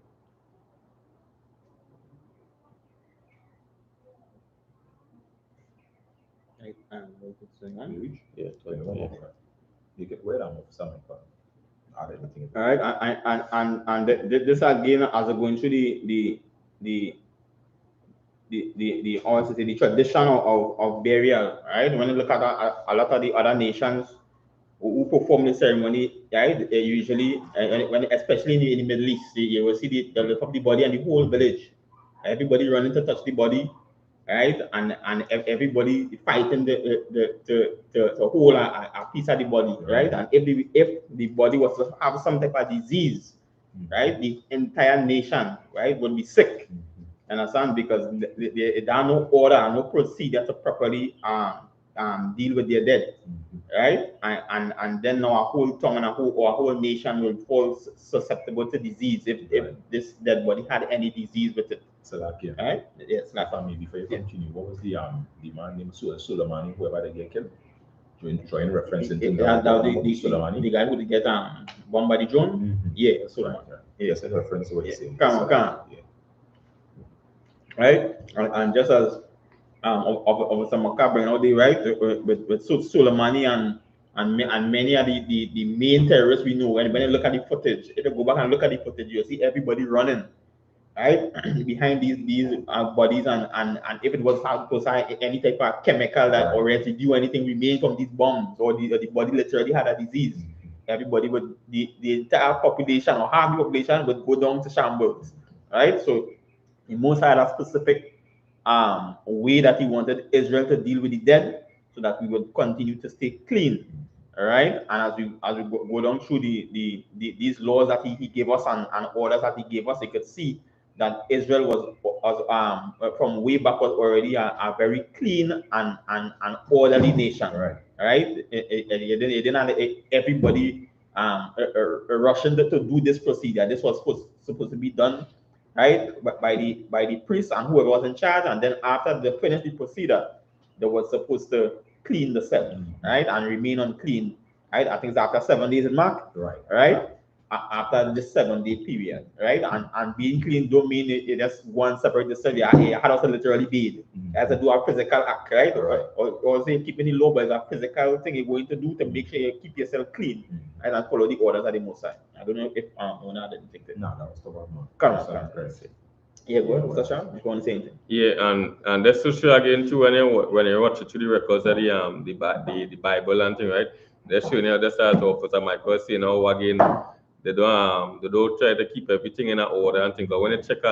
Yeah, 21. Yeah. You get where I'm something from. All right, and this again, as we're going through the tradition of burial, right? When you look at a lot of the other nations who perform the ceremony, right? They usually, especially in the Middle East, you will see the lift up the body and the whole village. Everybody running to touch the body, right? And everybody fighting to hold a piece of the body, right? And if the body was to have some type of disease, right, the entire nation, right, would be sick. Understand? Because there are no order, no procedure to properly deal with their dead, right? And then now a whole town and a whole nation will fall susceptible to disease if this dead body had any disease with it. Salakia. All right? Yes, Like family, before you continue, what was the man named Suleimani, whoever they get killed? Trying referencing to the guy who get bombed by the drone. Yeah, Suleimani. Right. Yes, a reference to what you're saying. Come on. Yeah. Right? And just as of some macabre nowadays, right? With Soleimani and many of the main terrorists we know. And when you look at the footage, if you go back and look at the footage, you'll see everybody running, right? Behind these bodies, and if it was any type of chemical that or residue, anything remained from these bombs, or the body literally had a disease, everybody would the entire population or half the population would go down to shambles, right? So the Most had a specific way that he wanted Israel to deal with the dead, so that we would continue to stay clean. All right, and as we go down through these laws that he gave us and orders that he gave us, you could see that Israel was from way back was already a very clean and orderly nation. Right. You didn't have everybody rushing to do this procedure. This was supposed to be done, right, by the priest and whoever was in charge, and then after they finished the procedure, they were supposed to clean the cell, right, and remain unclean, right. I think it's after 7 days in Mark, right. After the 7-day period, right, and being clean don't mean it just one separate the cell. You had also literally bathe, as to do a physical act, right, or say keeping the law, but it's a physical thing you're going to do to make sure you keep yourself clean, right, and follow the orders of the Most High. I don't know if Ona didn't think that. No, that was the one. Come on. Yeah, go ahead, Mr. Shah. You want to say anything? Yeah, and that's so sure again too when you watch it to the records of the Bible and thing, right? They're showing you that's as Officer Michael saying now again they don't try to keep everything in order and things. But when you check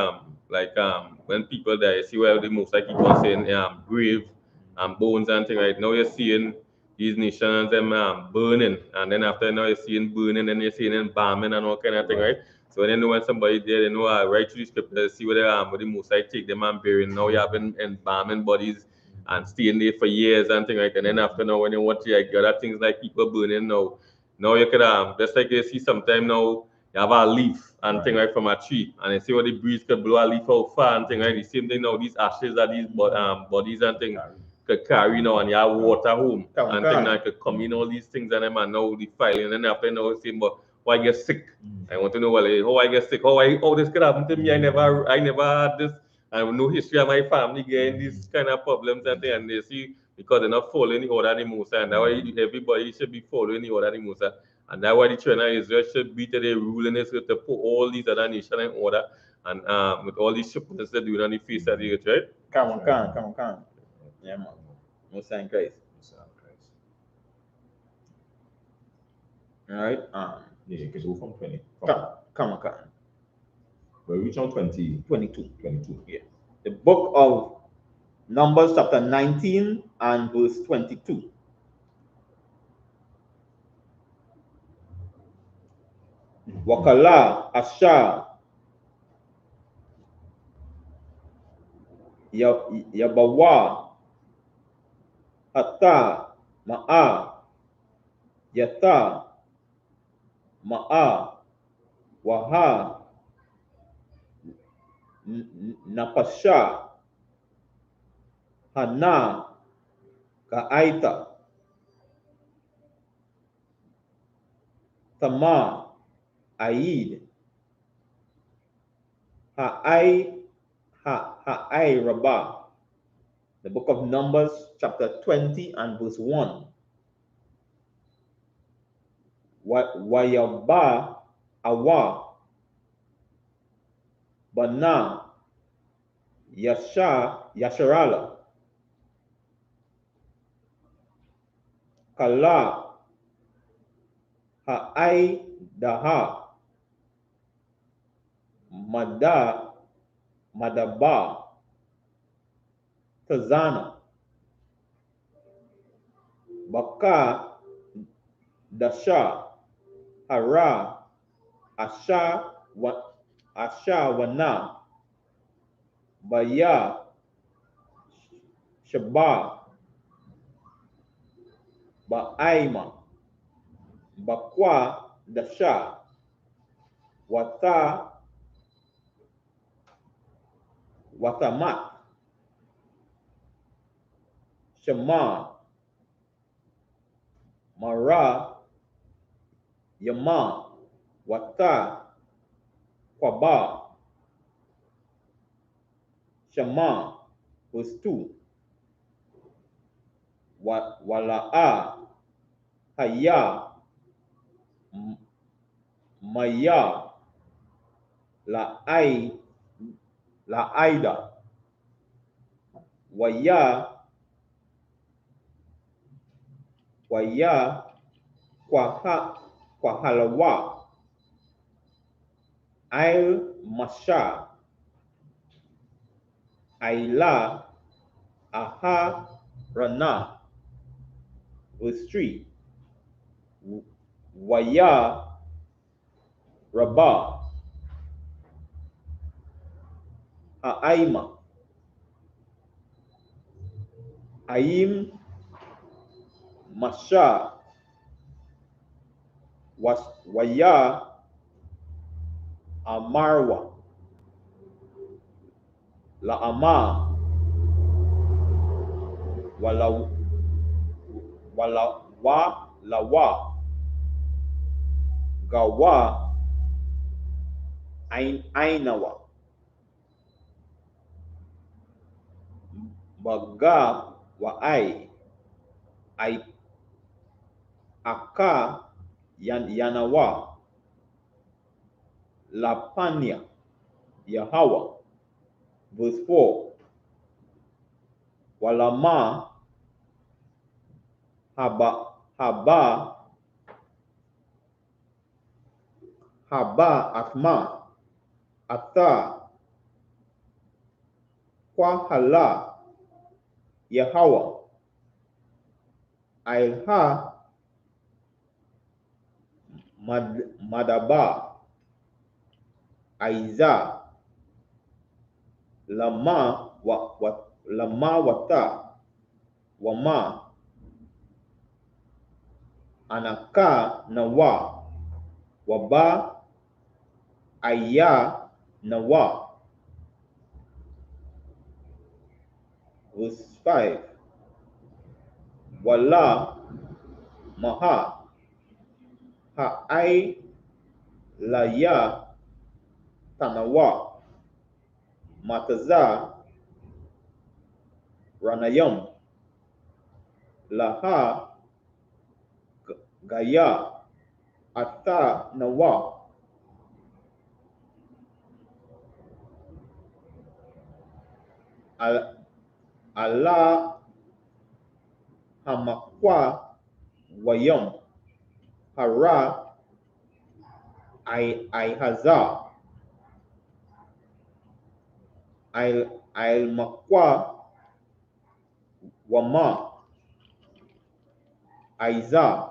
when people die, you see where the most like keep on saying grave and bones and thing, right? Now you're seeing these nations them burning, and then after now you're seeing burning, and you're seeing embalming and all kind of thing, right? So when you know when somebody there, you know right through the scripture, see where the most I take them and burying. Now you have been embalming bodies and staying there for years and thing like that. And then after now when you watch like other things like people burning now you could just like you see sometime now you have a leaf and thing right from a tree, and you see what the breeze could blow a leaf out far and thing right. The same thing now, these ashes that these bodies and things could carry now, and you have water home and thing that could come in all these things and them, and now the filing, and then after now saying but why I get sick. I want to know how I get sick, how this could happen to me. I never had this. I have no history of my family getting these kind of problems and things, and they see because they're not following the order of the Musa, and that's why everybody should be following the order of the Musa. And that's why the children of Israel should be to the ruling is to put all these other nations in order, and with all these shipments they're doing on the face of the earth, right? Come on. Yeah, man. Most in Christ. All right. Yeah, because we're from 20. Come on. We're reaching 22. Yeah. The book of Numbers, chapter 19 and verse 22. Wakala Asha Yabawa Ata Ma'a Yata Ma'a Waha Napasha Hana Ka'aita Tama Aid Ha'ai Rabah. The book of Numbers, chapter 20 and verse 1. Wayaba Awa Bana Yasharala Kala Ha'ai Daha Madaba Tazana Baka Dasha Hara Asha Wana Baya Shaba Ba'aima Bakwa Dasha Wata Watamat, Shema, Mara, Yama, Wata, Kwaba, Shema, verse 2. Wala'a, Haya, Maya, La'aida, Waya, Kwahalawa, Masha, Aila, Aha, Rana, verse 3. Waya, Rabah, Ha'aima, Aim, Masha, Waya, Amarwa, La'ama, Lawa, Gawa, Ainawa, Baga, Wa'ai, Aka, Yanawa, Lapania, Yahweh, verse 4. Walama, Haba, Atma, Ata, Kwahala, Yahweh, Ilha, Madaba, Aiza, Lama, Wata, Wama, Anaka, Nawa, Waba, Aya, Nawa, verse 5. Wala, Maha, Ha'ai, Laya, Tanawa, Mataza, Ranayam, Laha, Gaya, Ata, Nawa, Allah, Hamakwa, Wayam, Hara, Ihaza, Makwa, Wama, Aiza,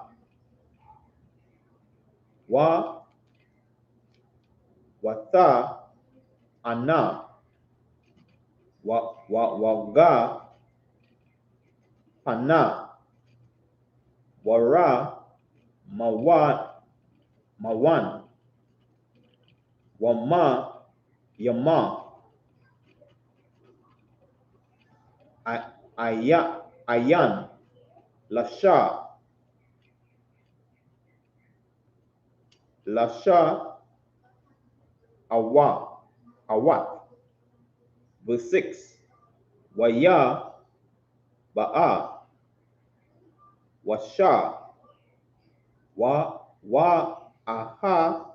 Wata, Ana, Waga, Pana, Wara, Mawan, Wama, Yama, Ayan, Lasha, Awat, verse 6. Waya, Ba'a, Washa, Aha,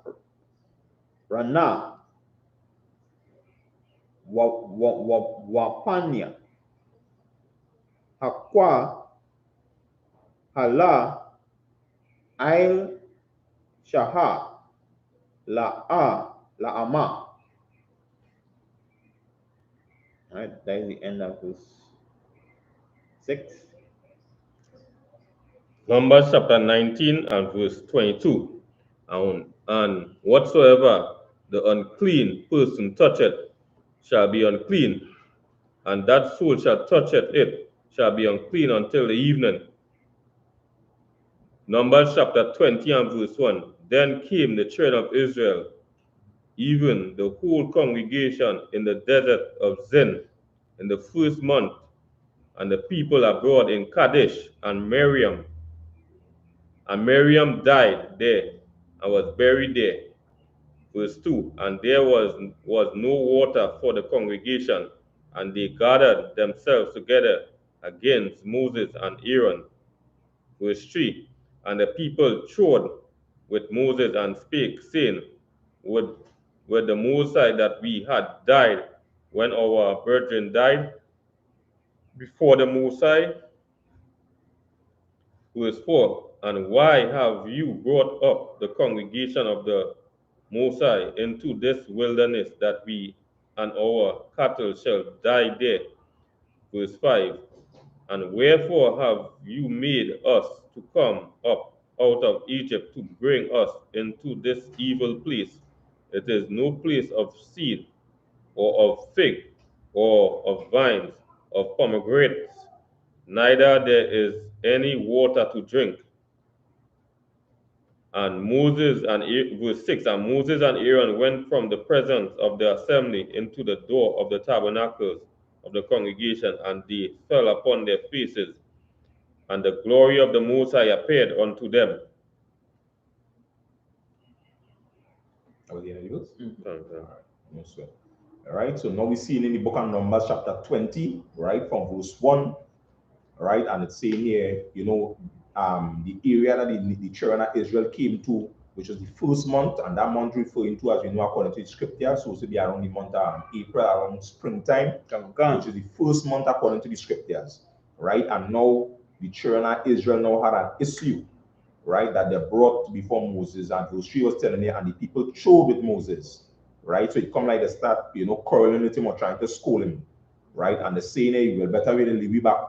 Rana, Wapanya, Hakwa, Hala, Shaha, La'ama. Alright, that is the end of verse 6. Numbers chapter 19 and verse 22. And whatsoever the unclean person toucheth shall be unclean, and that soul shall toucheth it shall be unclean until the evening. Numbers chapter 20 and verse 1. Then came the children of Israel even the whole congregation in the desert of Zin in the first month, and the people abroad in Kadesh, and Miriam died there and was buried there. Verse 2, and there was no water for the congregation, and they gathered themselves together against Moses and Aaron. Verse 3, and the people trod with Moses and spake, saying, Would the Most High that we had died when our brethren died before the Most High. Verse 4, and why have you brought up the congregation of the Most High into this wilderness, that we and our cattle shall die there? Verse 5, and wherefore have you made us to come up out of Egypt to bring us into this evil place? It is no place of seed, or of fig, or of vines, of pomegranates, neither there is any water to drink. And Moses and verse 6, and Moses and Aaron went from the presence of the assembly into the door of the tabernacles of the congregation, and they fell upon their faces, and the glory of the Most High appeared unto them. Are we getting yours? Okay. Yes, sir. All right, so now we see in the book of Numbers, chapter 20, right, from verse 1, right, and it's saying here, you know, the area that the children of Israel came to, which was the first month, and that month referring to, as we know, according to the scripture, so to be around the month of April, around springtime, which is the first month according to the scriptures, right, and now the children of Israel now had an issue, right, that they brought before Moses, and verse 3 was telling you, and the people chode with Moses, right, so it come like they start, you know, quarreling with him or trying to scold him, right, and they saying, hey, you will better really leave you back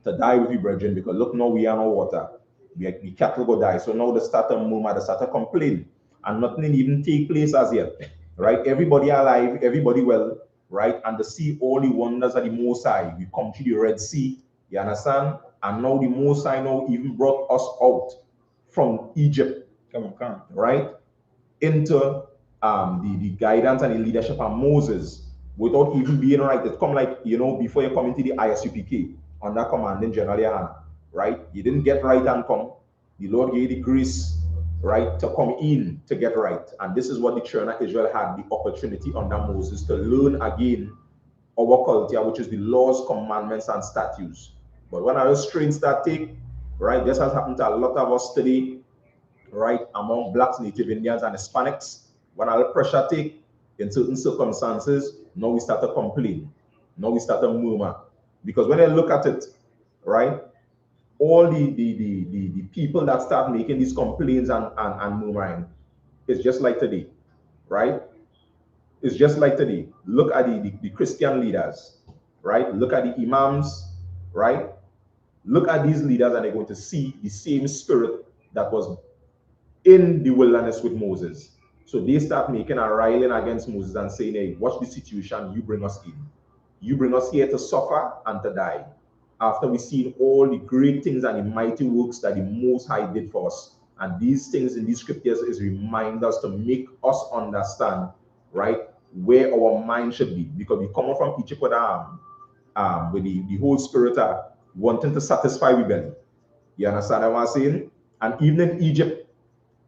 to die with you, brethren, because look, now we are no water. The cattle go die. So now they start to murmur, they start to complain, and nothing even take place as yet, right? Everybody alive, everybody well, right? And to see all the wonders of the Most High. We come to the Red Sea, you understand? And now the Most High now even brought us out from Egypt, right? Into the guidance and the leadership of Moses, without even being right. It come like, you know, before you come into the I.S.U.P.K. under commanding GEN.YAHANNA, right? You didn't get right and come. The Lord gave the grace, right, to come in to get right. And this is what the children of Israel had the opportunity under Moses to learn again our culture, which is the laws, commandments, and statutes. But when our strains start take, right, this has happened to a lot of us today, right, among blacks, Native Indians, and Hispanics. When our pressure take in certain circumstances, now we start to complain. Now we start to murmur. Because when I look at it, right, all the people that start making these complaints and murmuring, it's just like today, right? It's just like today. Look at the Christian leaders, right? Look at the imams, right? Look at these leaders, and they're going to see the same spirit that was in the wilderness with Moses. So they start making a railing against Moses and saying, hey, watch the situation you bring us in. You bring us here to suffer and to die. After we've seen all the great things and the mighty works that the Most High did for us. And these things in these scriptures is reminders to make us understand, right, where our mind should be. Because we come from Egypt with the whole spirit wanting to satisfy we belly. You understand what I'm saying? And even in Egypt,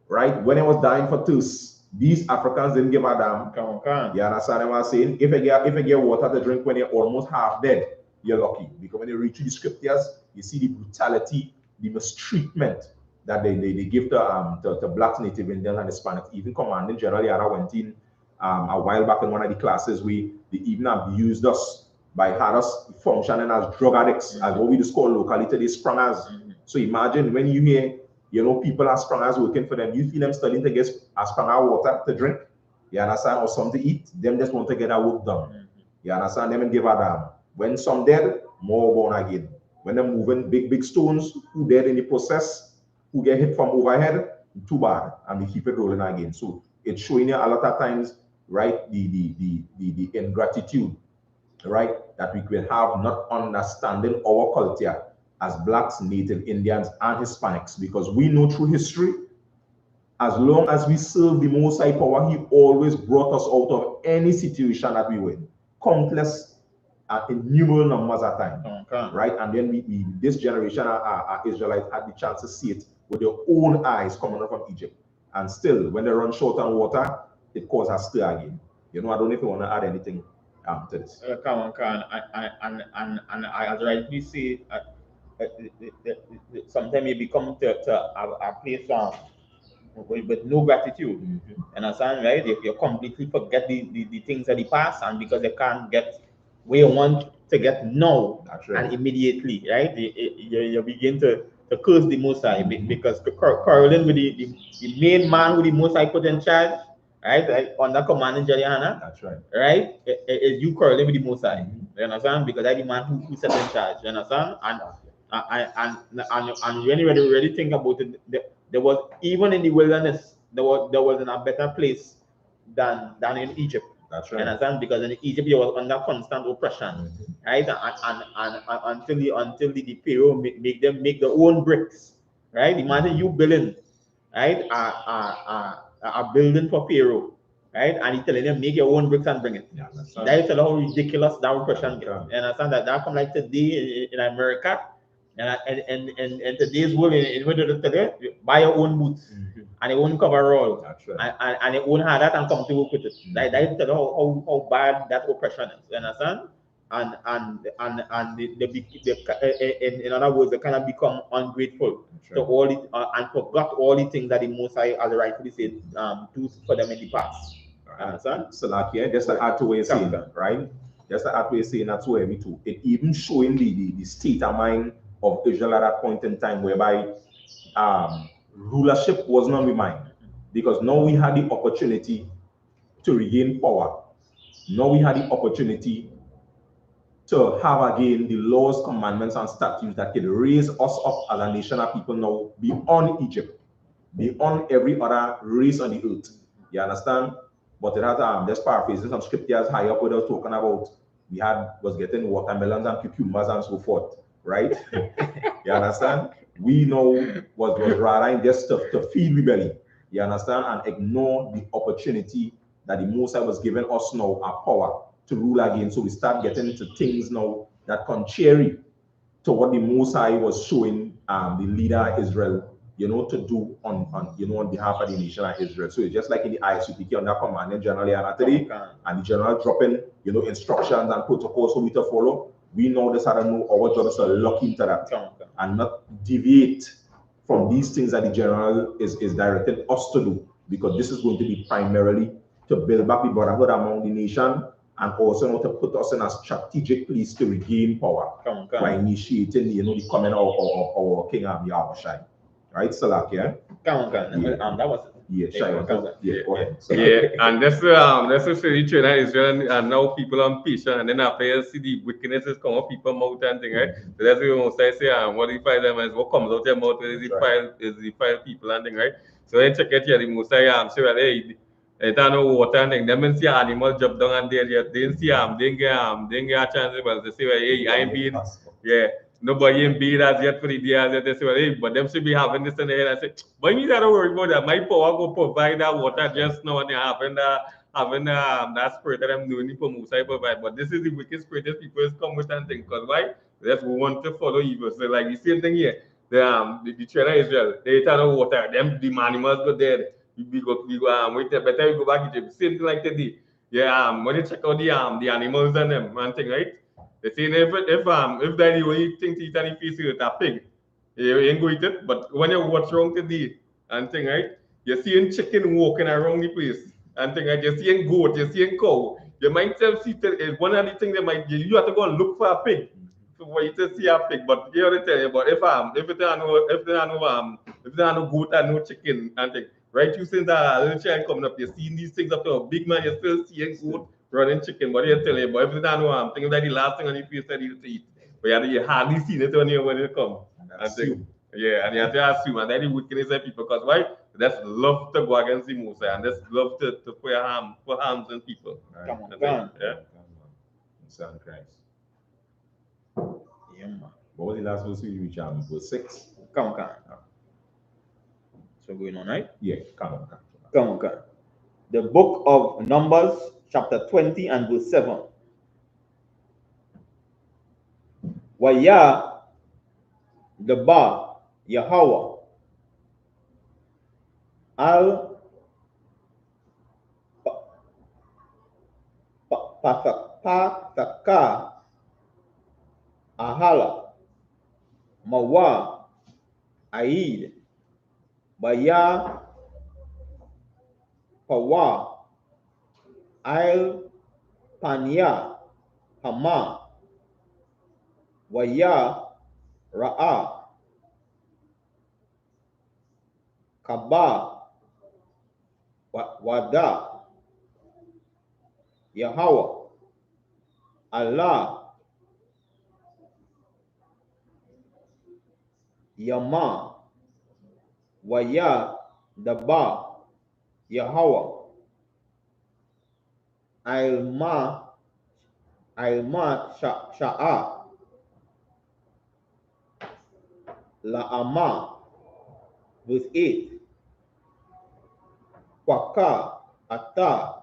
right, when I was dying for thirst, these Africans didn't give a damn. You understand what I'm saying? If I get water to drink when you're almost half dead, you're lucky. Because when you read through the scriptures, you see the brutality, the mistreatment that they give to blacks, Native Indians, and Hispanics. Even commanding GEN.YAHANNA went in a while back in one of the classes where they even abused us by had us functioning as drug addicts, as what we just call locally today sprungers. So imagine when you hear, you know, people are sprungers working for them, you see them studying to get a sprunger water to drink, you understand, or something to eat, them just want to get that work done. You understand, them and give a damn. When some dead, more born again. When they're moving big stones, who dead in the process, who get hit from overhead, too bad, and we keep it rolling again. So it's showing you a lot of times, right, the ingratitude, right, that we will have not understanding our culture as blacks, Native Indians, and Hispanics, because we know through history, As long as we serve the Most High Power, He always brought us out of any situation that we were in. Countless, innumerable numbers at times, right? And then this generation, our Israelites had the chance to see it with their own eyes coming up from Egypt. And still, when they run short on water, it causes a stir again. You know, I don't know if you want to add anything to this. Come on, and I rightly say, sometimes you become to a place with no gratitude. And understand, right? You completely forget the things of the past, and because they can't get where you want to get now, and immediately, right? You begin to curse the Most High, because quarreling with the main man who the Most High put in charge, right? Under command GEN.YAHANNA. That's right. Right? You quarreling with the Most High. You understand? Because that's the man who set in charge. You understand? And when you really think about it, there was, even in the wilderness, there was in a better place than in Egypt. That's right. You understand? Because in Egypt you was under constant oppression, right? And until the Pharaoh make them make their own bricks, right? Imagine you building, right, a building for Pharaoh, right? And he telling them make your own bricks and bring it. Yeah, that is how ridiculous that oppression gets. You understand that come like today in America. And today's world, in order to today, buy your own boots and your own coverall, and your own hat and come to work with it. That is how bad that oppression is. You understand? And in other words, they kind of become ungrateful to all it, and forgot all the things that the Most High, as rightfully said, do for them in the past. Understand? So like, yeah, just to add to what you're saying, right? Just to add to what you're saying, that's where we too. It even showing the state of mind of Israel at that point in time, whereby rulership was not in mind, because now we had the opportunity to regain power. Now we had the opportunity to have again the laws, commandments, and statutes that can raise us up as a nation of people now beyond Egypt, beyond every other race on the earth. You understand? But it has just paraphrasing some scriptures high up, what I was talking about. We was getting watermelons and cucumbers and so forth, right? You understand? We know was rather just to feed the belly. You understand? And ignore the opportunity that the Most High was giving us now, our power to rule again. So we start getting into things now that contrary to what the Most High was showing the leader of Israel, you know, to do on behalf of the nation of Israel. So it's just like in the I.S.U.P.K under command General today, and the general dropping, instructions and protocols for me to follow. We know this, I don't know, our job is to look into that and not deviate from these things that the general is directing us to do, because this is going to be primarily to build back the brotherhood among the nation, and also not to put us in a strategic place to regain power by initiating, the coming of our King of Yahushua. Right, Salak, yeah? That was and that's the situation in Israel, and now people are patient, and then after you see the wickednesses come up people mouth and thing, right? So that's what you say, what defile them is what comes out your mouth is defile people and thing, right? So when you check it here, the most say well, hey, it no water and thing. Them see animal jump down and there yet. They see they get a chance well to say, well, hey, I ain't been, nobody ain't been as yet for the day as yet. They say, well, hey, but them should be having this in the head. I say, but you need to worry about that. My power go provide that water just now, and they having that spirit that I'm doing for Musa provide. But this is the wicked spirit that people is come with and think. Because why? That's we want to follow evil. So like the same thing here. The children of Israel, they turn on water. Them the animals go dead. We go wait better we go back to Egypt. Same thing like today. Yeah, when you check out the animals and them and thing, right? They say if that you only think to eat any fish with a pig, you ain't go eat it. But when you watch around today and thing, right? You're seeing chicken walking around the place and thing, right? You're seeing goat, you're seeing cow. You might see one of the things they might you have to go and look for a pig. For you to see a pig, but you have to tell you, but if there are no goat and no chicken and thing, right? You see that little child coming up, you're seeing these things up there. Big man, you're still seeing goat running chicken, but you tell you, but if there are no thing that the last thing on your face that you eat, but you hardly see it when you come. And think, yeah, and you have to assume, and then the wickedness of people, because why? That's love to go against the Most High, and that's love to put harms on people. Right. Come on. Yeah. Son Christ. Yeah, man. What was the last verse we reached? Verse 6. Come on. So We're going on, right? Yeah, come on. Come on, come. The book of Numbers, chapter 20 and verse 7. Waya the Ba Yahweh al Pataka Ahala Mawa Aid Baya Pawa Al Panya Hama Waya Ra'a Kaba Wada Yahweh Allah Yama Waya Daba Yahweh Alma Sha'a La'ama verse 8 Waka Ata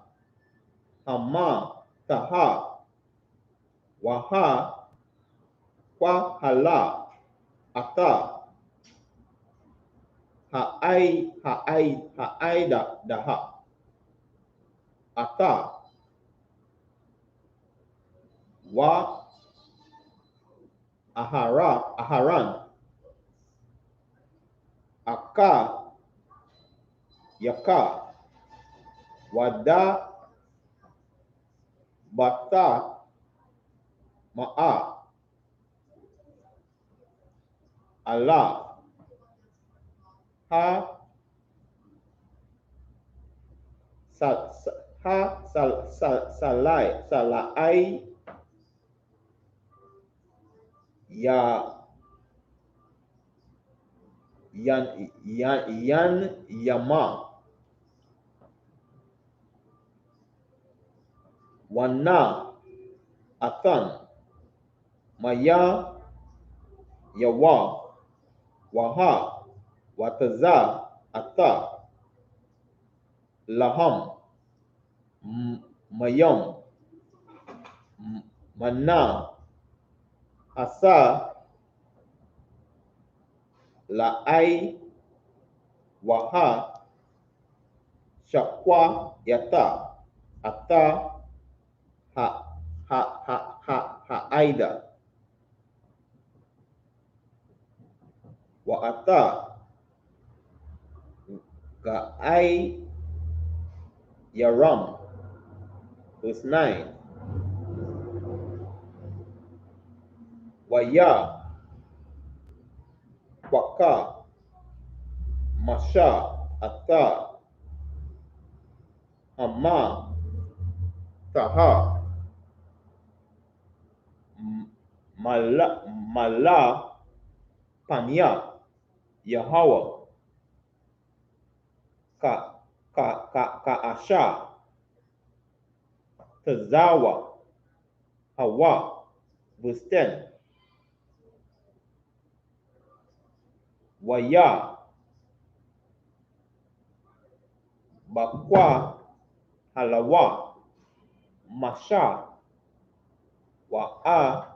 Hama Taha Waha Wahala Ata Ha'aida Daha Ata Wa Aharan Aka Yaka Wada Bata Ma'a Allah Ha Salai Ya Yan Yama Wana Athan Maya Yawa Waha Wataza Ata Laham Mayam Mana Asa La'ai Waha Shakwa Yata Ata Aida Wa Ata Ga'ai Yaram verse 9 Waya Waka Masha Ata Hama Taha Mala Panya Yahweh Ka Asha Tazawa Hawa verse 10 Waya Bakwa Halawa Masha Wa'a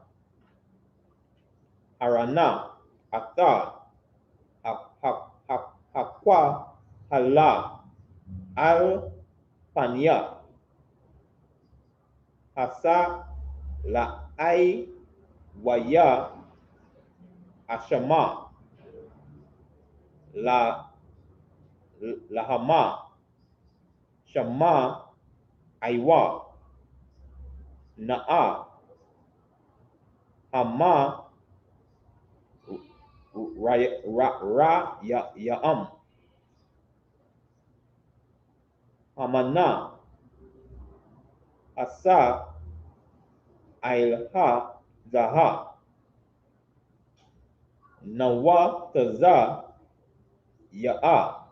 Arana Ata Hakwa Hala Al Panya Hasa La'ai Waya Ashama Lahama Shama Aiwa Na'a Hama Ya'am Hamana Asa Ailha Zaha Nawa Taza Ya'a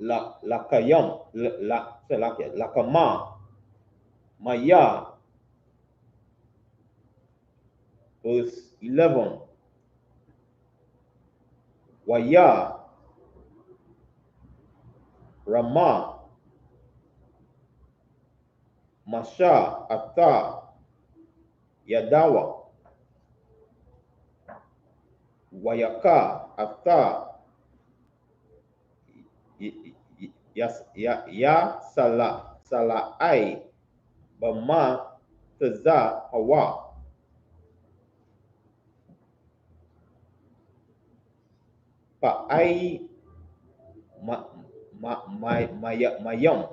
Lakayam Lakama Maya verse 11 Waya Ramah, Masha, Ata, Yadawa, Wayaka, Ata, Salai, Bama, Taza, Hawa, Pa'ai, Mayam,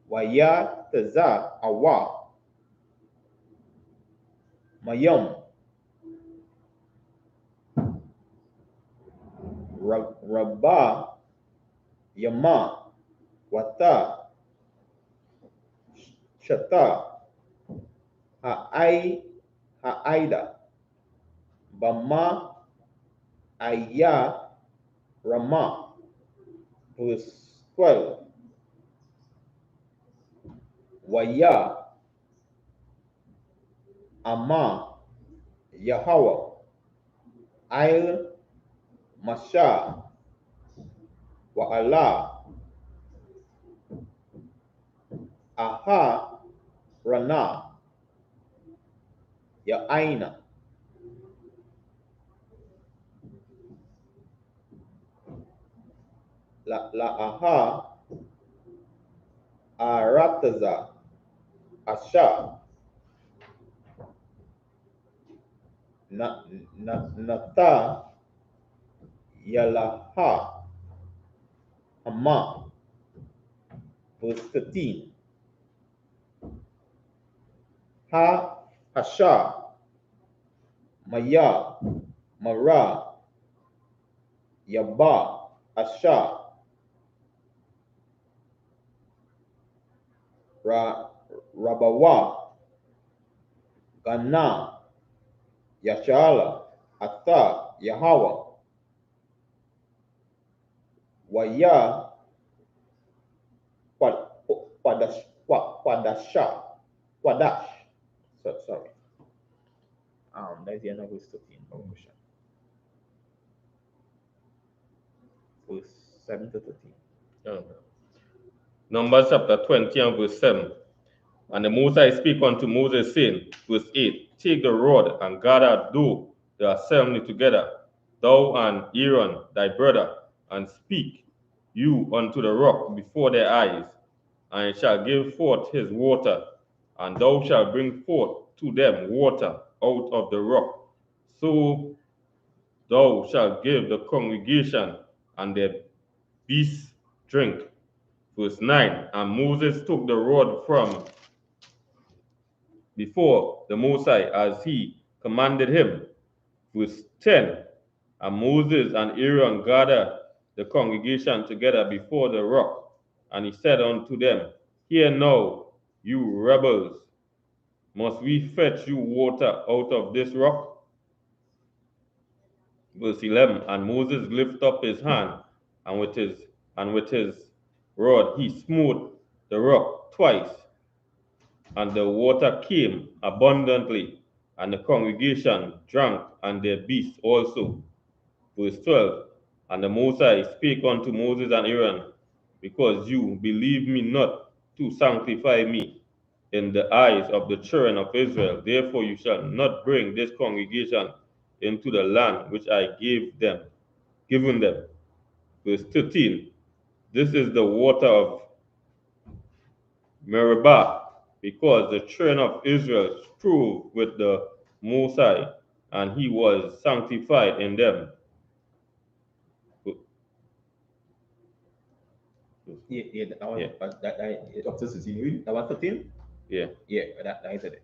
Waya, Taza, Awa, Mayam, Rabba, Yama, Wata, Shata, Ha'aida, Bama, Aya, Rama. Verse 12. Waya, Ama, Yahweh, Il, Masha, Wa'ala, Aha, Rana, Ya'aina. La Aha, Arataza, Asha, Nata, Yalaha, Hama. Verse 13. Hasha, Maya, Mara, Yaba, Asha, Rabawa, Gana, Yashala, Ata, Yahweh, Waya, Quadash. Sorry. That's the end of verse 13. Verse 7 to 13. Okay. Numbers chapter 20 and verse 7. And the Most High speak unto Moses, saying, verse 8, take the rod and gather thou the assembly together, thou and Aaron thy brother, and speak you unto the rock before their eyes, and it shall give forth his water, and thou shalt bring forth to them water out of the rock. So thou shalt give the congregation and their beasts drink. Verse 9, and Moses took the rod from before the Most High as he commanded him. Verse 10, and Moses and Aaron gathered the congregation together before the rock, and he said unto them, hear now, you rebels, must we fetch you water out of this rock? Verse 11, and Moses lifted up his hand, and with his rod he smote the rock twice, and the water came abundantly, and the congregation drank, and their beasts also. Verse 12, and the Most High spake unto Moses and Aaron, because you believe me not to sanctify me in the eyes of the children of Israel, therefore you shall not bring this congregation into the land which I given them. Verse 13, this is the water of Meribah, because the children of Israel strove with the Most High, and he was sanctified in them. Up to 16, That was 13? Yeah. Yeah, that is it.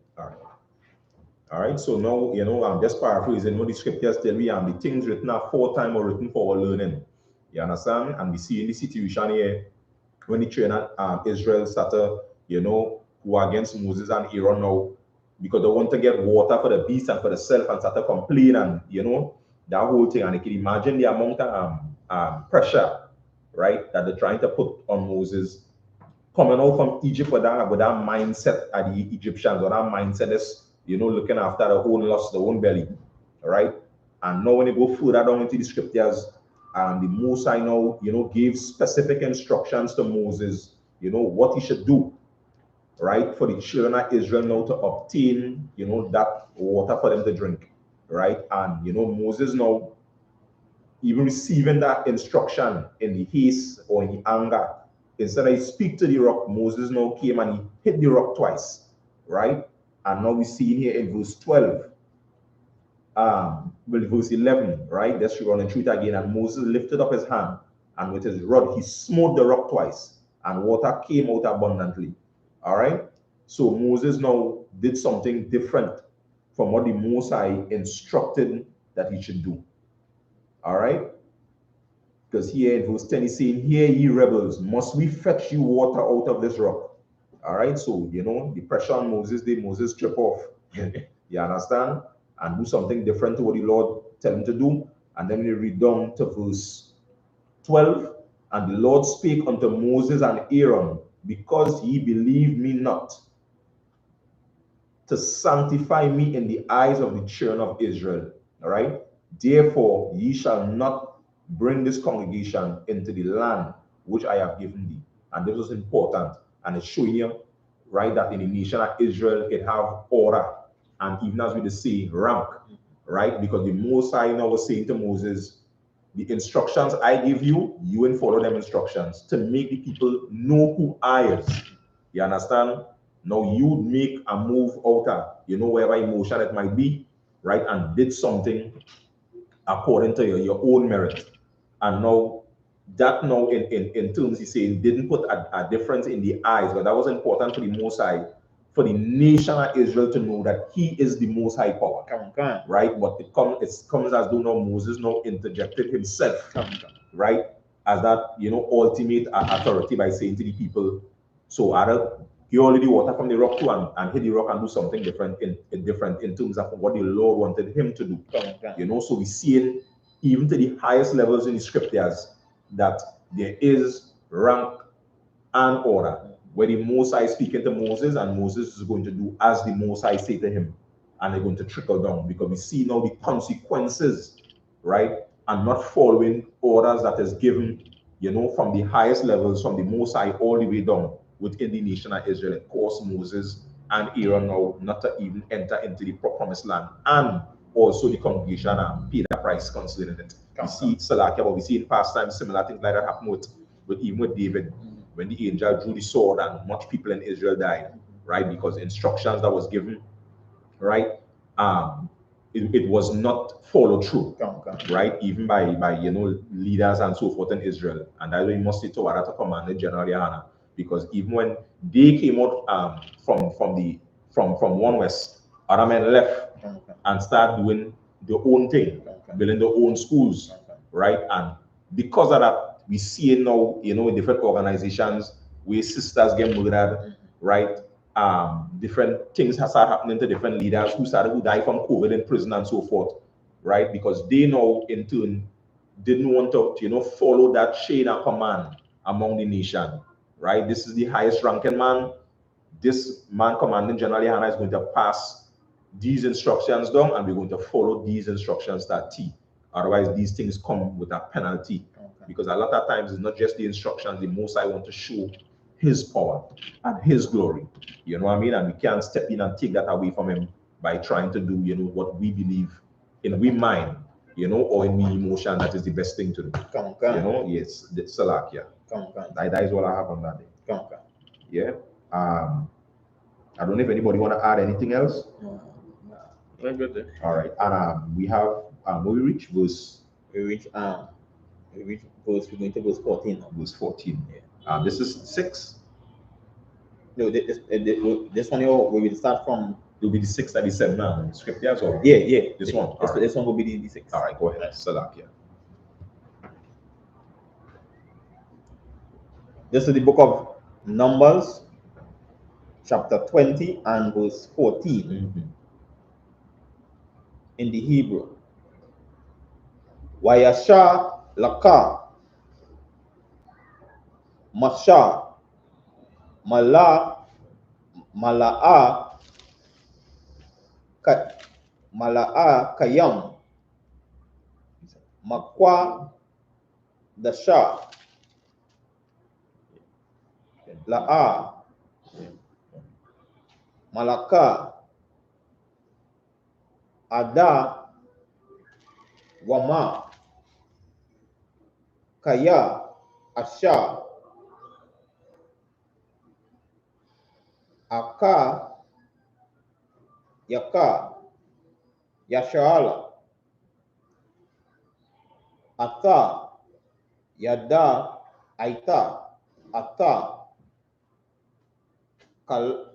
All right, so now, I'm just paraphrasing what the scriptures tell me, and the things written aforetime or written for our learning. You understand? And we see in the situation here, when the children of Israel started, who are against Moses and Aaron now, because they want to get water for the beast and for the self, and started complaining, and, that whole thing. And you can imagine the amount of pressure, right, that they're trying to put on Moses, coming out from Egypt with that mindset of the Egyptians, or that mindset is, looking after their own lust, their own belly, right? And now when you go further down into the scriptures, and the Most High now, gave specific instructions to Moses, what he should do, right, for the children of Israel now to obtain, that water for them to drink, right? And, Moses now, even receiving that instruction in the haste or in the anger, instead of speak to the rock, Moses now came and he hit the rock twice, right? And now we see here in verse 12, verse 11, right? Let's run through it again. And Moses lifted up his hand, and with his rod, he smote the rock twice, and water came out abundantly. All right? So Moses now did something different from what the Most High instructed that he should do. All right? Because here in verse 10, he's saying, "Hear ye rebels, must we fetch you water out of this rock?" All right? So, the pressure on Moses, Moses trip off. You understand? And do something different to what the Lord tell him to do. And then we read down to verse 12. "And the Lord spake unto Moses and Aaron, because ye believe me not, to sanctify me in the eyes of the children of Israel. All right? Therefore, ye shall not bring this congregation into the land which I have given thee." And this was important. And it's showing you, right, that in the nation of Israel, it have order. And even as we say, rank, right? Because the Most High now was saying to Moses, the instructions I give you, you will follow them instructions to make the people know who I is. You understand? Now you make a move out of, wherever emotion it might be, right? And did something according to your own merit. And now that now in terms he's saying didn't put a difference in the eyes, but that was important for the Most High, for the nation of Israel to know that he is the Most High power. Right? But it comes as though now Moses now interjected himself, right? As that, ultimate authority by saying to the people, so either you already water from the rock too and hit the rock and do something different in terms of what the Lord wanted him to do. So we see it even to the highest levels in the scriptures that there is rank and order, where the Most High is speaking to Moses, and Moses is going to do as the Most High say to him, and they're going to trickle down, because we see now the consequences, right, and not following orders that is given, from the highest levels, from the Most High all the way down within the nation of Israel. It caused Moses and Aaron now not to even enter into the promised land, and also the congregation paid the price concerning it. We see Salakia, but we see in past times similar things like that happen with even with David, when the angel drew the sword and much people in Israel died, right? Because instructions that was given, right, it was not followed through, right? Even by leaders and so forth in Israel. And that's why we must say to Warata Commander General Yahanna, because even when they came out from one west, other men left and started doing their own thing, building their own schools, right? And because of that, we see it now, in different organizations where sisters get murdered, right? Different things have started happening to different leaders who died from COVID in prison and so forth, right? Because they now in turn didn't want to, follow that chain of command among the nation, right? This is the highest ranking man. This man, Commanding General Yahanna, is going to pass these instructions down, and we're going to follow these instructions that T. Otherwise, these things come with a penalty. Because a lot of times it's not just the instructions, the Most High want to show his power and his glory. You know what I mean? And we can't step in and take that away from him by trying to do, what we believe in we mind, or in we emotion that is the best thing to do. Yes, the Salakia. That is what I have on that day. Yeah. I don't know if anybody want to add anything else. No, good there. All right. And we have we reach verse. We're going to verse 14 now. Verse 14. Yeah. This is 6. No, this one here we will start from. It will be the 6 that he said now. Scriptures or Yeah. This one. This one will be the 6. All right, go ahead. Salakia. This is the book of Numbers, chapter 20 and verse 14 in the Hebrew. Wayasha laka masha mala'a kayam makwa the Shah, La'a, Malaka, Ada, Wama, Kaya, Asha, Aka, Yaka, Yashala, Ata, Yada, Aita, Ata, Kal,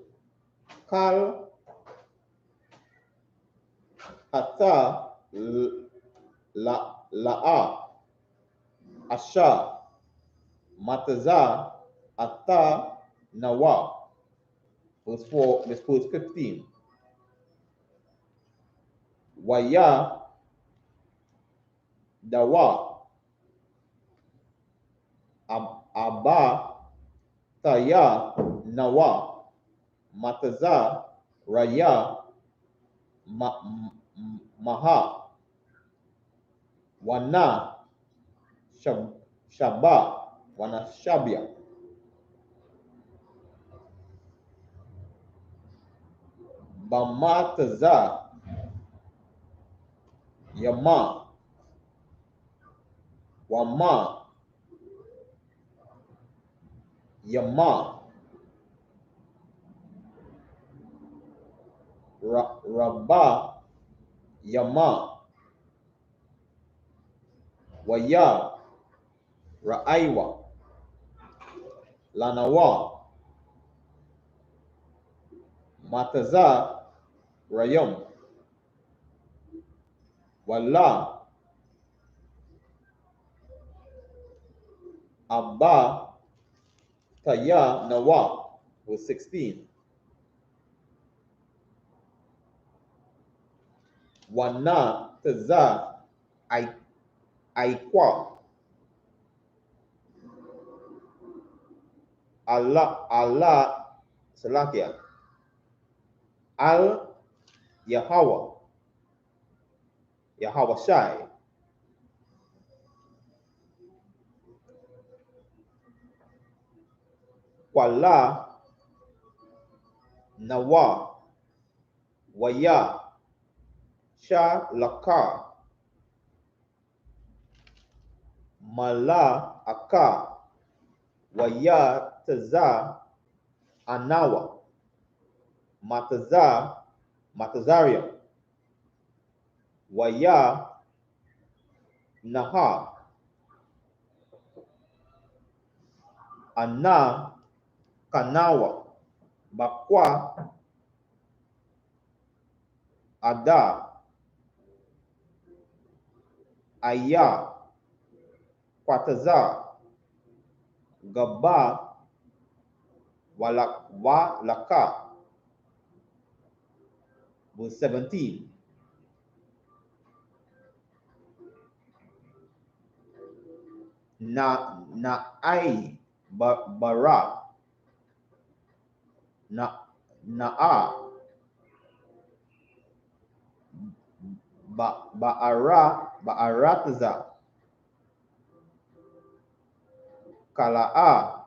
Kal, Ata, La'a, Asha, Mataza, Ata, Nawa. Verse 15. Waya, Dawa, Abba, Taya, Nawa, Mataza, Raya, Maha, Wana, Shaba, Wana Shabia. Bamataza, Yama, Wama, Yama, Rabba, Yama, Waya, Ra'aiwa, Lanawa, Mataza, Rayam, Wala, Abba, Taya, Nawa. Verse 16. Wana, Taza, Aikwa, Allah, Salakia, Al, Yahweh, Yahweh Shai, Wala, Nawa, Waya, Sha Laka, Mala Aka, Waya Taza, Anawa, Mataza, Matazaria, Waya Naha, Ana Kanawa, Bakwa, Ada, Aya, Kwataza, Gaba, Walaka. Verse 17. Ai bara, na'a, ba'arataza, kala'a,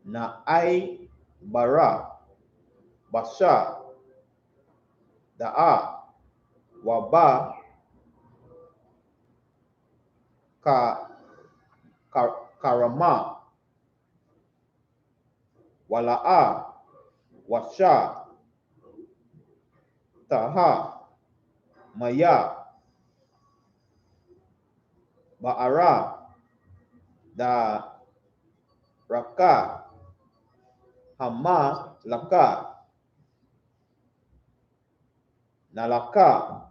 na'ai bara, basha, da'a, waba, karama, wala'a, washa, taha, maya, ba'ara, da, raka, hama, laka, nalaka,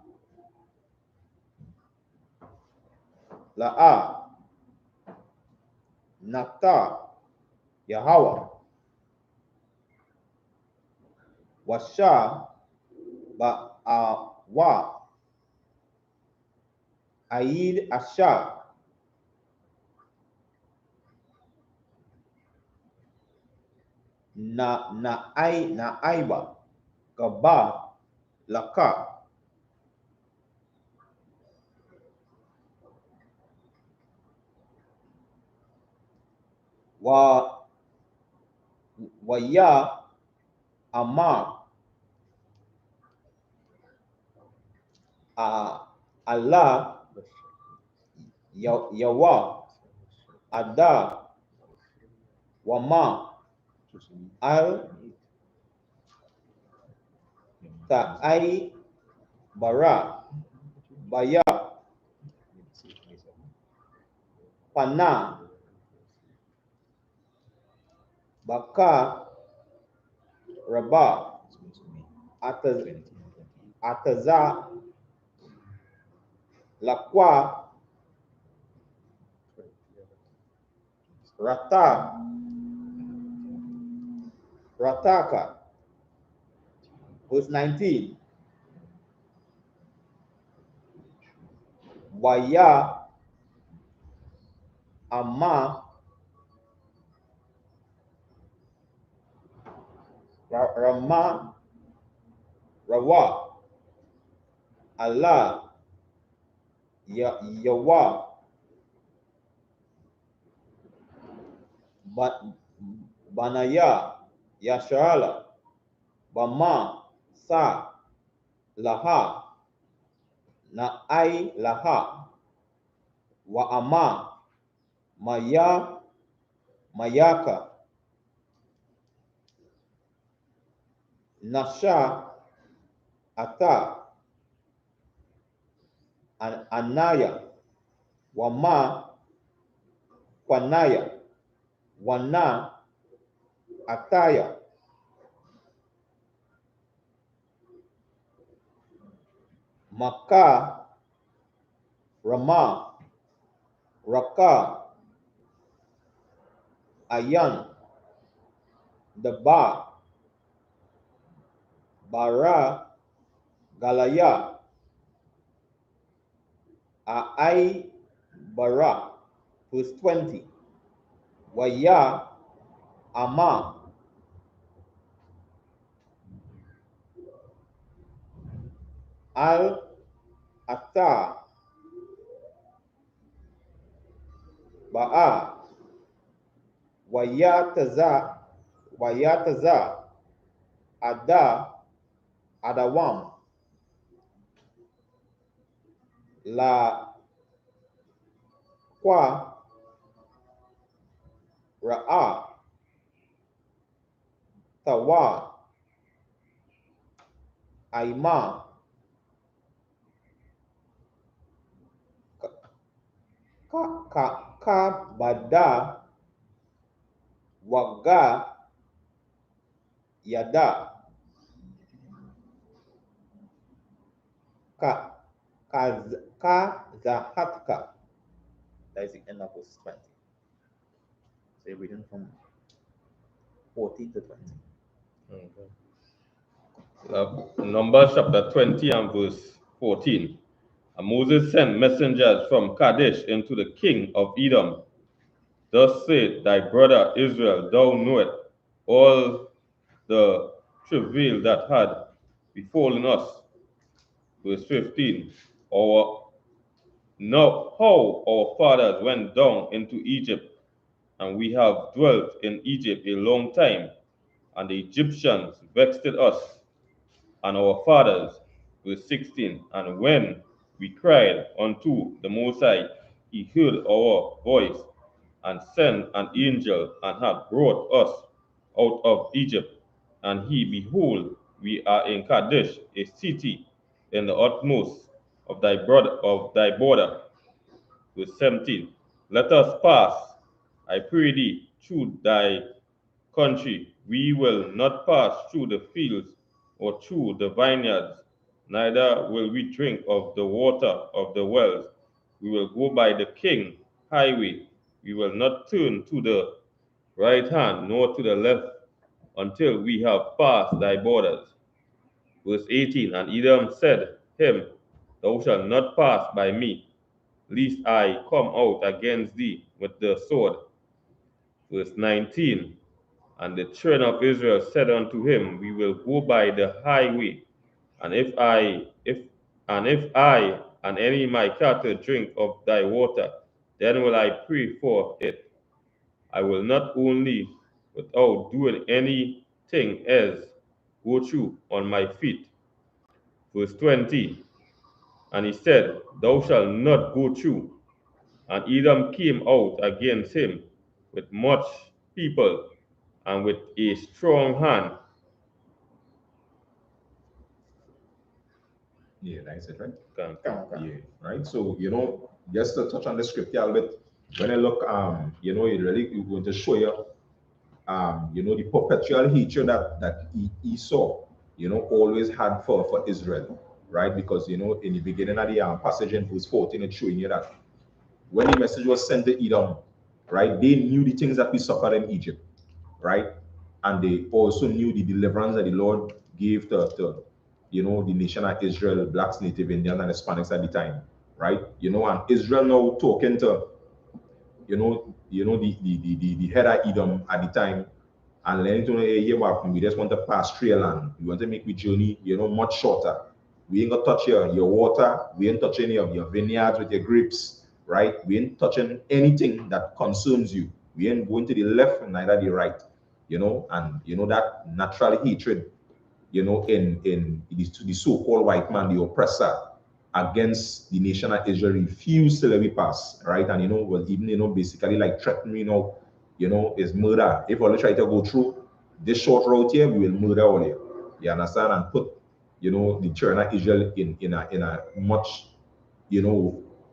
la'a, nata, Yahweh, washa, ba'awa, aid, asha, na'aiba, gaba, laka. Ya Ama Allah Yawa Ada Wama Al Ta'ai Bara Baya Pana Baka Rabah Ataza Lakwa Rataka. Verse 19. Waya Ama Rama Rawa Allah Yawa Banaya Yashala Bama Sa Laha Na Ai Laha Wa Ama Mayaka Nasha Ata Anaya Wama Kwanaya Wana Ataya Maka Rama Raka Ayan Daba Bara Galaya Ai Bara. Verse 20. Waya Ama Al Ata Ba'a Wayataza Adawam La Kwa Ra'a Tawa Aima Bada Waga Yada Kazahatka. That is the end of verse 20. So you're reading from 14 to 20. Okay. Numbers chapter 20 and verse 14. And Moses sent messengers from Kadesh into the king of Edom. Thus said thy brother Israel, thou knowest all the travail that had befallen us. Verse 15. Now how our fathers went down into Egypt, and we have dwelt in Egypt a long time, and the Egyptians vexed us and our fathers. Verse 16. And when we cried unto the Most High, he heard our voice, and sent an angel, and hath brought us out of Egypt. And behold, we are in Kadesh, a city in the utmost of thy border. Verse 17. Let us pass, I pray thee, through thy country. We will not pass through the fields or through the vineyards, neither will we drink of the water of the wells. We will go by the king highway. We will not turn to the right hand nor to the left until we have passed thy borders. Verse 18. And Edom said him, thou shalt not pass by me, lest I come out against thee with the sword. Verse 19. And the children of Israel said unto him, we will go by the highway, and if I and any of my cattle drink of thy water, then will I pray for it. I will not only, without doing anything else, go through on my feet. Verse 20, and he said, Thou shalt not go through. And Edom came out against him with much people and with a strong hand. Yeah, that's it, right? Okay. Yeah, right. So just to touch on the scripture a little bit, when I look, it really going to show you, the perpetual hatred that Esau, always had for Israel, right? Because in the beginning of the passage in verse 14, it's showing you that when the message was sent to Edom, right, they knew the things that we suffered in Egypt, right? And they also knew the deliverance that the Lord gave to the nation of Israel, blacks, native Indians, and Hispanics at the time, right? And Israel now talking to, the head of Edom at the time, and letting to know, hey, we just want to pass through your land. We want to make the journey, much shorter. We ain't gonna touch your water. We ain't touching your vineyards with your grapes, right? We ain't touching anything that concerns you. We ain't going to the left, neither the right, and that natural hatred, in the so-called white man, the oppressor, against the nation of Israel, refused to let it pass, right? And was even basically like threatening, is murder. If all try to go through this short route here, we will murder all you. You understand? And put the children of Israel in a much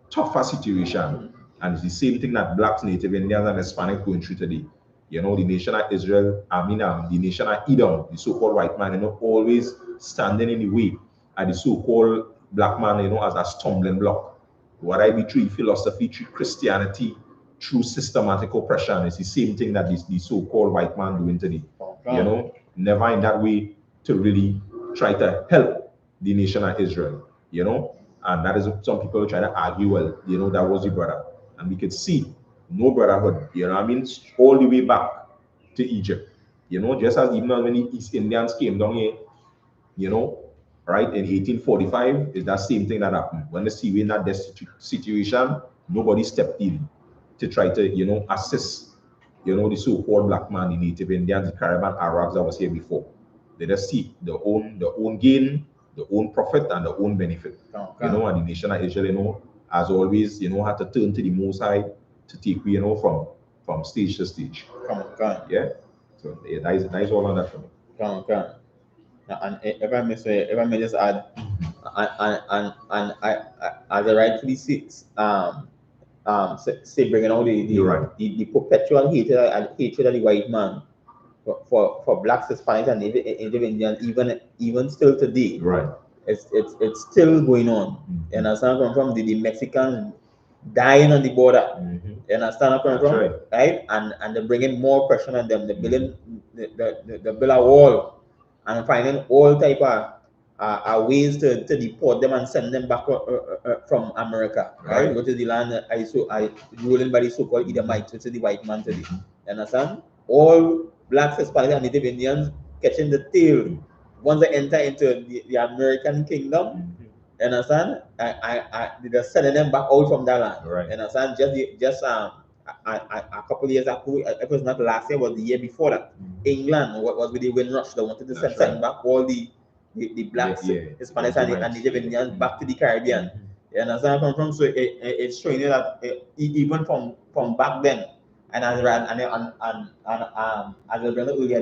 tougher situation. And it's the same thing that blacks, native Indians, and Hispanic going through today. The nation of Israel, the nation of Edom, the so-called white man, always standing in the way of the so-called black man, as a stumbling block. What I be through philosophy, through Christianity, through systematic oppression, it's the same thing that the so-called white man doing today. Never in that way to really try to help the nation of Israel, and that is some people try to argue, well, that was the brother. And we could see no brotherhood, all the way back to Egypt, just as even when the East Indians came down here, right, in 1845, is that same thing that happened. When the sea were in that situation, nobody stepped in to try to, assist, the so-called black man, the native Indians, the Caribbean Arabs that was here before. They just seek their own gain, their own profit, and their own benefit. And the nation of Israel, as always, had to turn to the Most High to take, from stage to stage. Yeah. So yeah, that is all on that for me. And if I may just add, and I as I rightfully say bringing out the perpetual hatred of the white man for blacks, Hispanics, and native Indians, even still today. Right. It's still going on. And I stand from the Mexicans dying on the border. And I stand from right, and they're bringing more pressure on them. They're building the build a wall and finding all type of ways to deport them and send them back from America, right? Which is the land that ruling by the so-called Edomites, which is the white man today. You understand? All blacks, Hispanics, and Native Indians catching the tail once they enter into the American kingdom. You understand? They're sending them back out from that land. Right. You understand? Just a couple of years ago, it was not last year, it was the year before that. England was with the Windrush. They wanted to send back all the blacks, Hispanics, and Native Indians back to the Caribbean. You understand? So it's showing you that even from back then, and as I read earlier,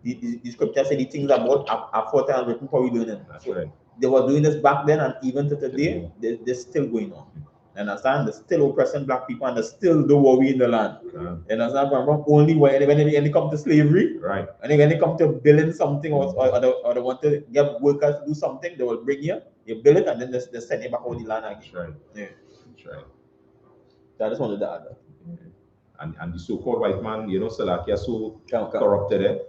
the scripture said the things about are written for we learning. They were doing this back then, and even to today, they're still going on. You understand? They're still oppressing black people, and they still do worry in the land. You understand? Only when they come to slavery, right? And when they come to building something, or they want to get workers to do something, they will bring you build it, and then they send you back over the land again. That's right. Yeah. That's right. So I just wanted to add that. And the so-called white man, Salakia, so corrupted,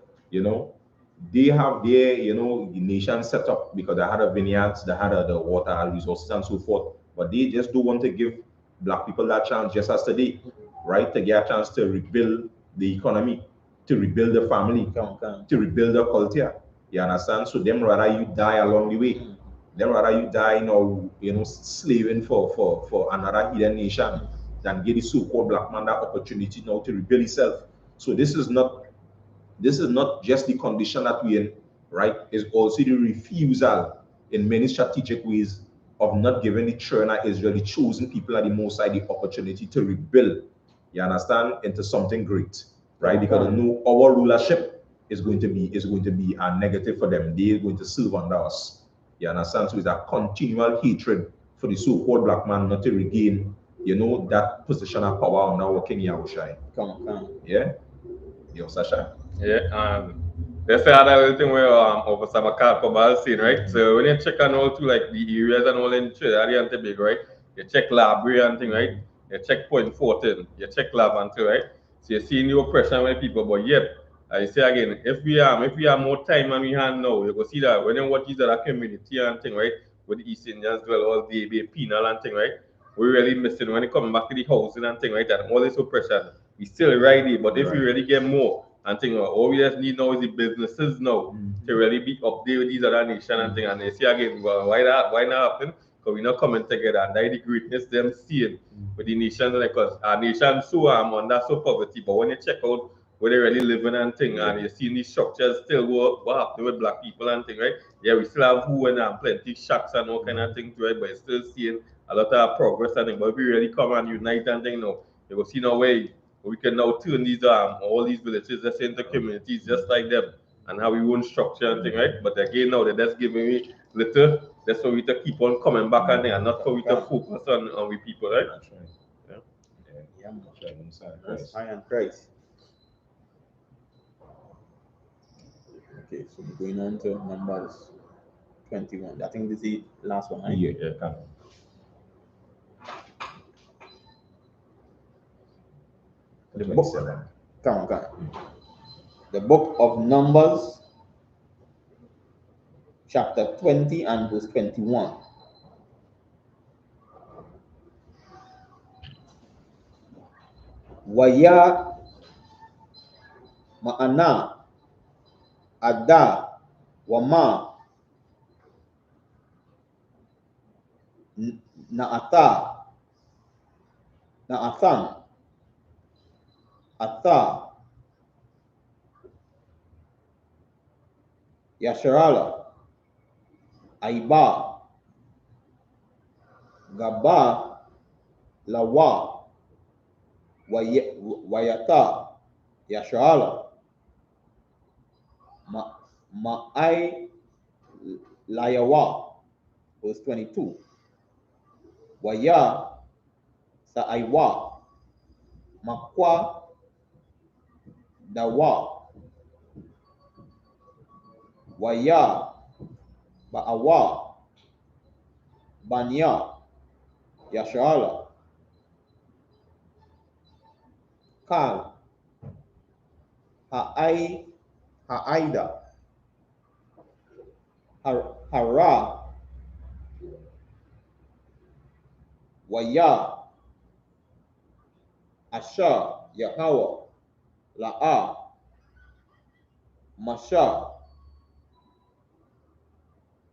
they have their, the nation set up because they had a vineyards, they had the water resources and so forth. But they just don't want to give black people that chance, just as today, right? To get a chance to rebuild the economy, to rebuild the family, to rebuild the culture. You understand? So them rather you die along the way. Them rather you die, slaving for another hidden nation than give the so-called black man that opportunity now to rebuild himself. So this is not just the condition that we're in, right? It's also the refusal in many strategic ways of not giving the children of Israel, the chosen people at the Most High, the opportunity to rebuild, you understand, into something great, right? Because they know our rulership is going to be a negative for them. They're going to serve under us. You understand? So it's a continual hatred for the so-called black man not to regain, that position of power under our King Yahushua. Come. Yeah? Yo, Sasha. Yeah, that's the other thing where over Sabbath for scene, right? So when you check on all to like the areas and all in Trinidad and Tobago, right? You check library and thing, right? You check point 14, you check lab and thing, right? So you see new oppression with people, but yet I say again, if we have more time and we have now, you go see that when you watch these other community and thing, right? With the East Indians dwell all day, be penal and thing, right? We're really missing when it comes back to the housing and thing, right? And all this oppression, we still right there. But if we really get more and thing, all we just need now is the businesses now to really be updated with these other nations and thing. And they see again, well, why not happen? Because we're not coming together and that the greatness them seeing with the nations, because our nation so under so poverty. But when you check out where they really living and thing, and you see these structures still what happening with black people and thing, right? Yeah, we still have who and plenty shacks and all kind of things, right? But still seeing a lot of progress and thing. But if we really come and unite and thing now, you will see no way we can now turn these all these villages just into communities just like them and have our own structure and thing, right? But again now they're just giving me little, that's for we to keep on coming back and thing, and not for we to focus on we people, right? That's right. Yeah, Christ. I am Christ. Okay, so we're going on to Numbers 21. I think this is the last one, right? Yeah, come. The 27. Come. The book of Numbers, chapter 20 and verse 21. Waya ma'ana ada wama naatan ata yasharala aiba gaba lawa wayata yasharala ma'ai layawa. Verse 22. Waya sa aiwa makwa dawa waya ba'awa banya yashala kal ha'aida hara waya asha yahawa la'a masha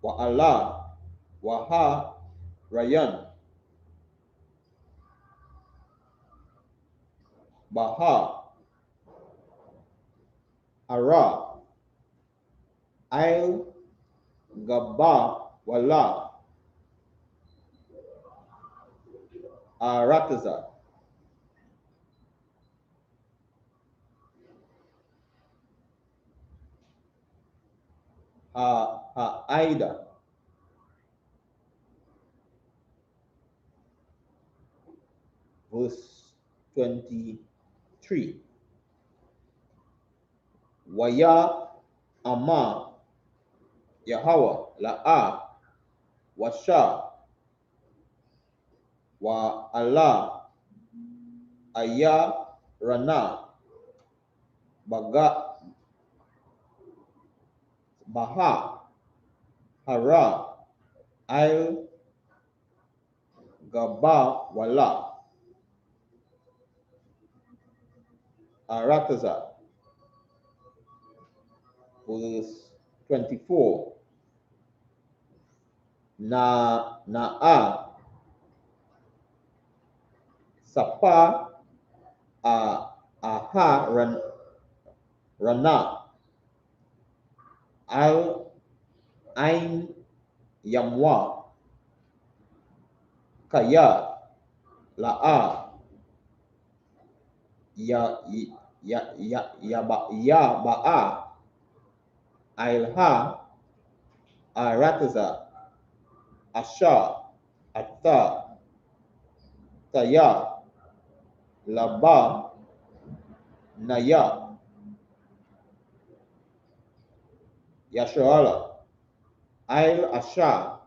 wa Allah wa ha rayan baha ara ail gaba wala arataza aida. Verse 23. Waya ama Yahweh la'a washa wa Allah aya rana baga baha hara al gaba wala arataza. Verse 24. Na'a Sapa Aha Rana Al Ain Yamwa Kaya La'a Ba'a Ailha Arataza Asha Atta Taya Laba Naya Yasharala Ail Asha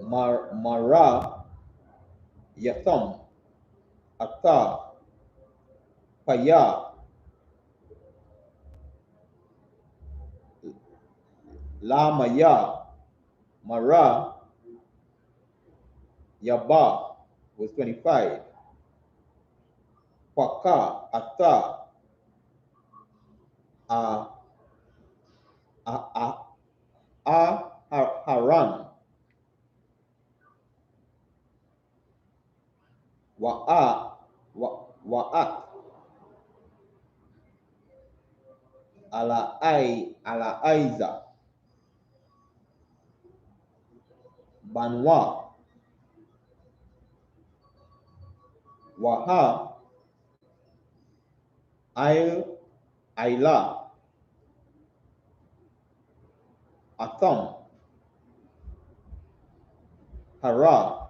Mara Yatham Atta Paya Lamaya Mara Yaba was 25. Paka Atta Haran Wa'at Ala Aiza Banwa Waha Aila Atham Hara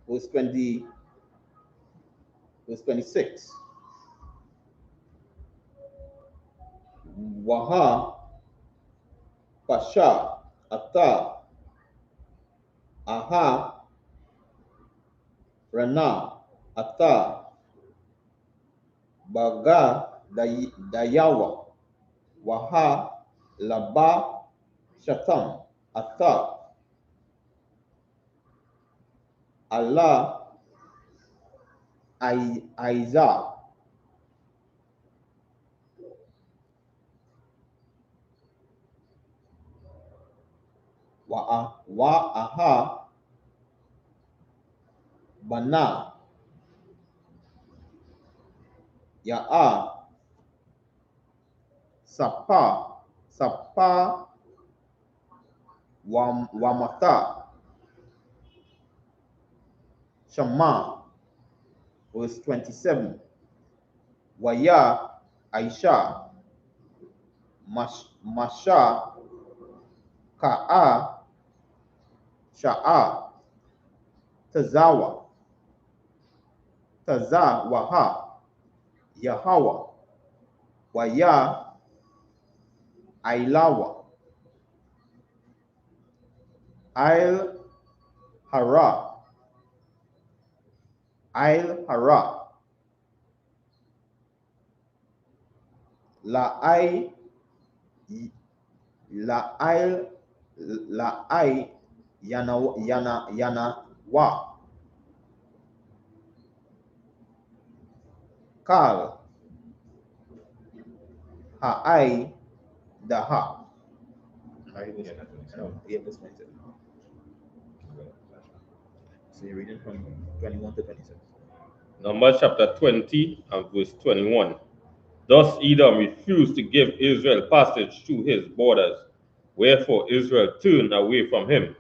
was 26. Waha Pasha Atta Aha Rana Atta Baga Dayawa Waha Laba Shatam Atta Allah Aiza Aha Bana Ya'a Sapa Wamata Shama was 27. Waya Aisha Masha Ka'a Sha'a Tazawaha Yahawa Waya Ailawa Ail Hara La'ai Yana Wa Kal Ha'ai Daha. Yeah, that's my tip. So you're reading from 21 to 26. Numbers chapter 20 and verse 21. Thus Edom refused to give Israel passage through his borders, wherefore Israel turned away from him.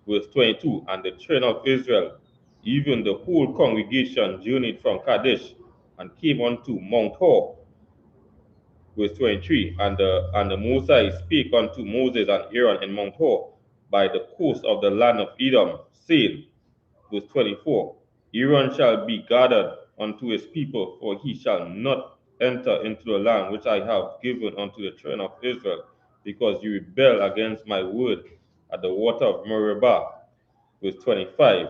Verse 22. And the children of Israel, even the whole congregation, journeyed from Kadesh and came unto Mount Hor. Verse 23. And the Most High spake unto Moses and Aaron in Mount Hor by the coast of the land of Edom, saying, verse 24, Aaron shall be gathered unto his people, for he shall not enter into the land which I have given unto the children of Israel, because you rebel against my word at the water of Meribah. Verse 25,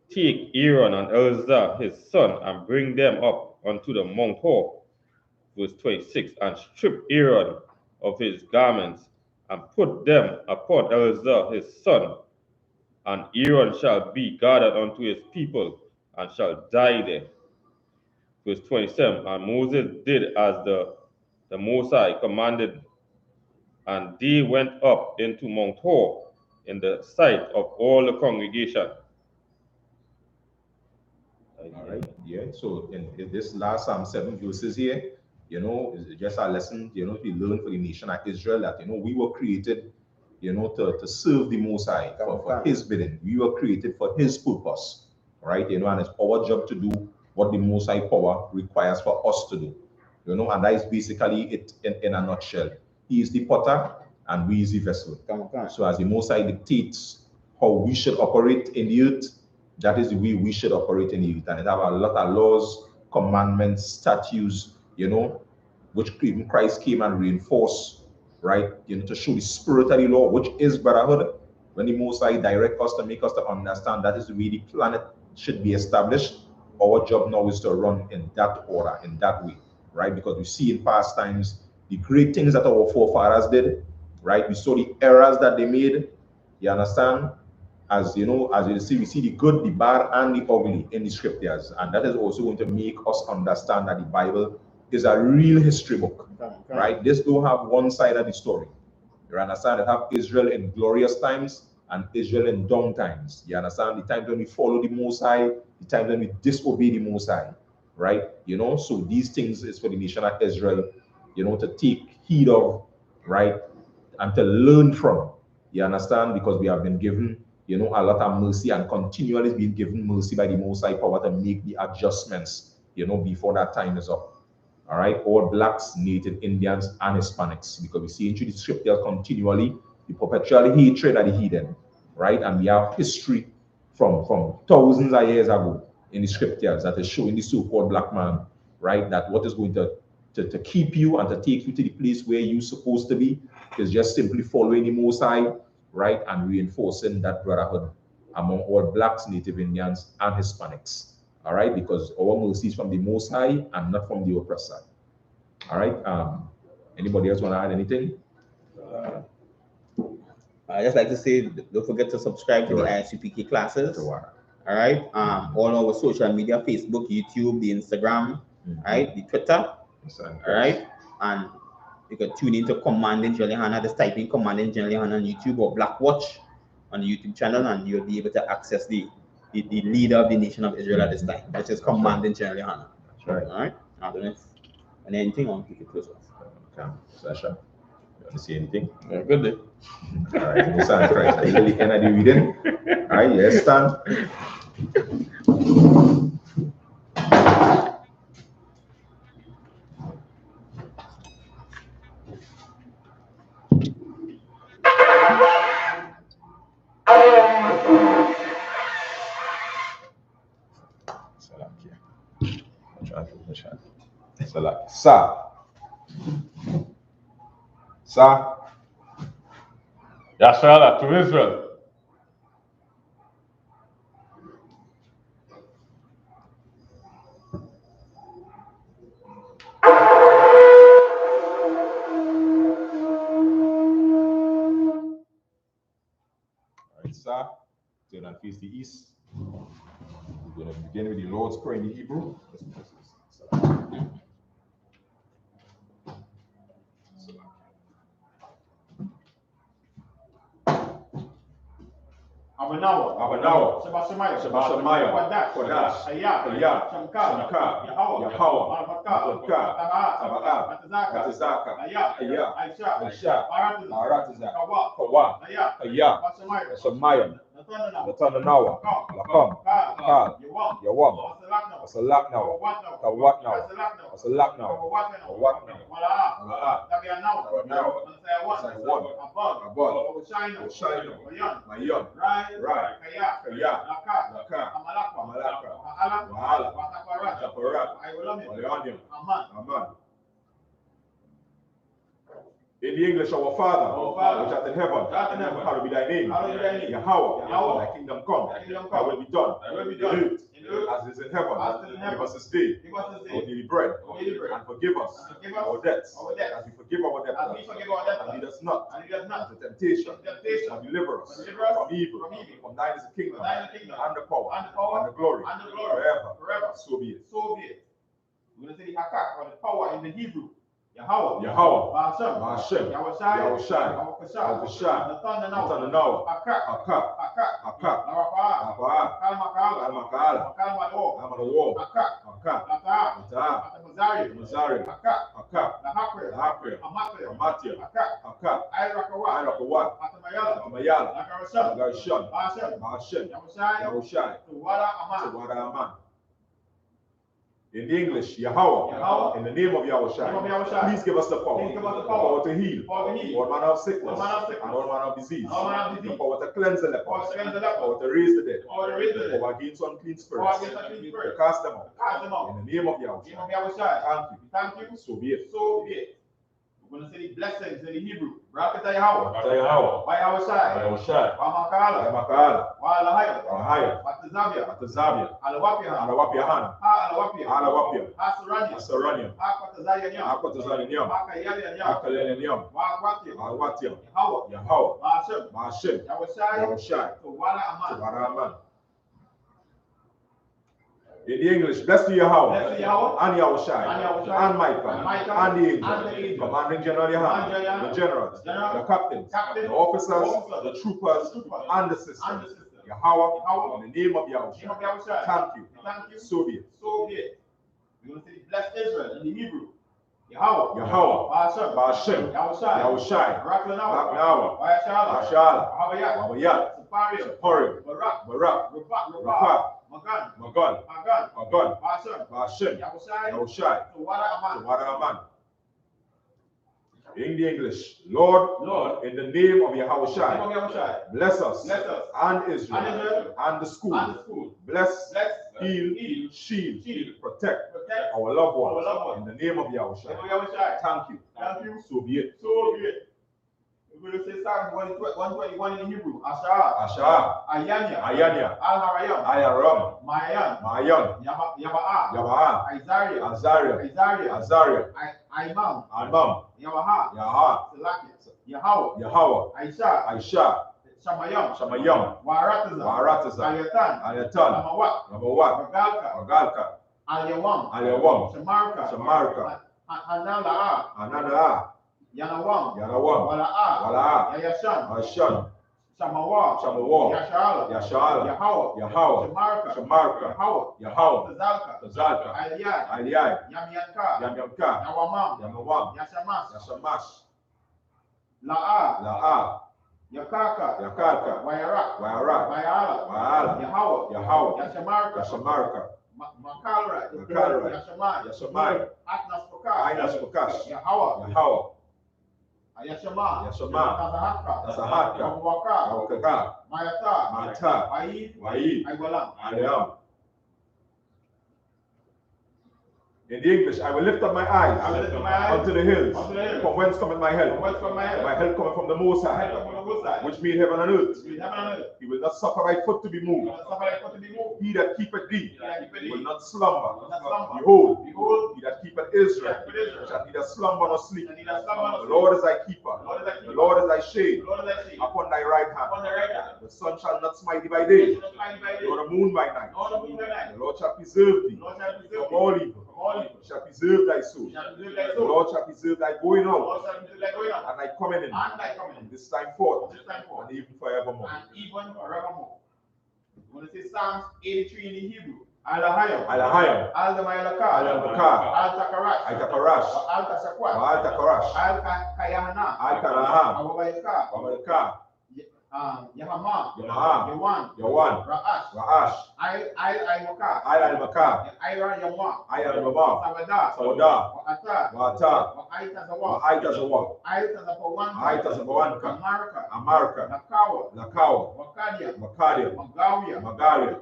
take Aaron and Eleazar his son, and bring them up unto the Mount Hor. Verse 26, and strip Aaron of his garments, and put them upon Eleazar his son, and Aaron shall be gathered unto his people, and shall die there. verse 27. And Moses did as the Most High commanded, and they went up into Mount Hor in the sight of all the congregation. All right, yeah. So in this last 7 verses here, is just a lesson, we learn for the nation of Israel that, we were created, to serve the Most High for His bidding. We were created for His purpose, right? And it's our job to do what the Most High power requires for us to do, and that is basically it in a nutshell. He is the potter and we is the vessel. So as the Most High dictates how we should operate in the earth, that is the way we should operate in the earth. And it have a lot of laws, commandments, statutes, which even Christ came and reinforced, right? To show the spirit of the law, which is brotherhood. When the Most High direct us to make us to understand that is the way the planet should be established, our job now is to run in that order, in that way, right? Because we see in past times the great things that our forefathers did, right? We saw the errors that they made, you understand? As you see, we see the good, the bad, and the ugly in the scriptures. And that is also going to make us understand that the Bible is a real history book, right? This don't have one side of the story. You understand? It have Israel in glorious times and Israel in down times. You understand? The times when we follow the Most High, the times when we disobey the Most High, right? So these things is for the nation of Israel, to take heed of, right? And to learn from. You understand? Because we have been given, a lot of mercy and continually being given mercy by the Most High power to make the adjustments, before that time is up. All right, all blacks, Native Indians, and Hispanics, because we see into the scriptures continually the perpetual hatred of the heathen, right? And we have history from thousands of years ago in the scriptures that is showing the so-called black man, right? That what is going to keep you and to take you to the place where you're supposed to be is just simply following the Most High, right? And reinforcing that brotherhood among all blacks, Native Indians, and Hispanics. All right, because our mercy is from the Most High and not from the oppressor. All right. Anybody else want to add anything? I just like to say, don't forget to subscribe to the I.S.U.P.K classes. All right. All our social media: Facebook, YouTube, the Instagram, right, the Twitter. All right, and you can tune into Commanding GEN.YAHANNA. Just type in Commanding GEN.YAHANNA on YouTube or Black Watch on the YouTube channel, and you'll be able to access the leader of the nation of Israel at this time, which is Commanding GEN.YAHANNA. That's right. All right. I don't know if anything on you can close off. Okay, Sasha, you want to say anything? Yeah, good day. All right, no sound Christ. Are you really the end of the reading? All right, yes, stand. Sa. Yashala to Israel. Sa, turn and face the east. We're going to begin with the Lord's Prayer in the Hebrew. Abanawa, Shabashamaya, Kodash, I.S.U.P.K, Shamka, Yahweh, Sabbath, Matizaka, I.S.U.P.K, Aratizak, Kawa, Kawa, Aya, Shamayam, Latanawa, Lakam, Kal, Yawam, Wasalaknaw, Kawatnaw, Wasalaknaw, Kawatnaw, Mala'a, Tabianaw, Saiwan, Abad, Oshino, Mayon, Rai, Kaya, Laka, Amalaka, Wahala, Wataparat, Iolanium, Aman. In the English, our Father, which art in heaven, hallowed be thy name. Yahweh, thy kingdom come, thy will be done, in earth as it is in heaven. Give us this day our daily bread, and forgive us our debts, as we forgive our debtors. And lead us not into temptation, and deliver us from evil. For thine is the kingdom, and the power, and the glory, forever. So be it. We're going to say the Hakak, or the power in the Hebrew. Yahweh. Yahweh. Ba'ashem. Ba'ashem. Yahushai. Yahushai. Yahushai. The thunder now. The thunder now. Hakak. Hakak. Hakak. Hakak. Larafa'a. Rafa'a. Kalmakala. Kalmakala. Kalmado. Amadawo. Hakak. Hakak. Lata'a. Lata'a. Atamazari. Mazari. Hakak. Hakak. Lahakwe. Lahakwe. Amatya. Amatya. Hakak. Hakak. Irakawa. Irakawa. Atamayala. Amayala. Lakarasham. Lagarishon. Ba'ashem. Ba'ashem. Yahushai. Yahushai. Tuwara Aman. Tawara Aman. In the English, Yahweh. Yahweh. In the name of Yahushai. Name of Yahushai. Please give us the power. Please give us the Power to heal. Power to heal. All manner of sickness. All manner of sickness. And all manner of disease. All manner of disease. The power to cleanse the leper. Power to cleanse the leper. Power to raise the dead. Power to raise the dead. Power against unclean Power spirits. against unclean To spirits. cast them out. Cast them out. In the name of Name of Yahushai. Yahushai. Thank you. Thank you. So be it. So be it. We're going to say the blessings in the Hebrew. Barakatah Yahweh. Yahweh. By Yahushai. Yahushai. Wamakala. Yamakala. Walahaya. Wahaya. Watazavia. Atazavia. Alawapia. Alawapia. Alawapia. Alawapia. Asarania. Asarania. Akwatazaya Nyam. Akwatazaya Nyam. Akayali Nyam. Akalele Nyam. Wakwatia. Alwatia. Yahweh. Yahweh. Ba'ashem. Ba'ashem. Yahushai. Yahushai. Tuwara Aman. Tawara Aman. In the English, bless to Yahweh, Bless to Yahweh, and Yahushai, and Yahushai, and Micah, and Micah, and the angel, and the angel, commanding General Yahanna, the generals, the captains, the officers, the troopers, and the sisters. Yahweh, in the name of Yahushai. Thank you. Thank you. So be it. So be it. We're going to say bless Israel in the Hebrew. Yahweh. Yahweh. Ba'ashem. Ba'ashem. Yahushai. Yahushai. Rakhlanawa. Rakhlanawa. Shala. Wabayat. Wabayat. Wabayat. Saparim. Saparim. Barak. Barak. Rafa. Magan. Magan. Magan. Magan. Ba'ashem. Ba'ashem. Yahushai. Yahushai. Tuwara Aman. Tawara Aman. In the English, Lord, in the name of Yahushai, bless us, and Israel, and the school. Bless, heal, shield, protect our loved ones. In the name of Yahushai. Thank you. So be it. So be it. We're going to say Psalm 121 in Hebrew. Ashar. Ayanya. Al-Harayam. Ayaram. Mayan. Yaba'a. Azariah. Imam. Yaha. Yahweh. Aisha. Shamayam. Warataza. Ayatan. Namawat. Magalka. Al-Yawam. Shamarka. Anana'a. Yanawam. Wala'a. Yayashan. Ashan. Shamawa. Yashala. Yahweh. Shamarka. Yahweh. Tazalka. Aliyai. Yamyamka. Yamawam. Yashamash. La'a. Yakaka. Wayarak. Wa'ala. Yahweh. Yashamarka. Makalra. Yashamai. Ainaspakash. Yahweh. Yashama. Tasahaka. Wakaka. Mata. Wa'id. Aliam. In the English, I will lift up my eyes unto the hills. From whence cometh my help? My help cometh from the Most High, which made heaven and earth. He will not suffer thy foot to be moved. He that keepeth thee will not slumber. Behold, he that keepeth Israel shall neither slumber nor sleep. The Lord is thy keeper. The Lord is thy shade upon thy right hand. The sun shall not smite thee by day, nor the moon by night. The Lord shall preserve thee from all evil. Shall preserve thy soul. The Lord shall preserve thy going out and thy coming in, this time forth, and even forevermore. When it says Psalms 83 in the Hebrew, Alahayam, Al-Damayalaka, Al-Takarash, Al-Takarash, Al-Takarash, Al-Kayahana, Al-Karaha, Wabayaka, Yahama, Yawan, Ra'ash, Al-Maka, Al-Maka, Ayar-Yamah, Sawada, Wa'ata, Wa'aitazawa, Aitazawanka, Amarka, Lakawa, Wakadia, Magaria,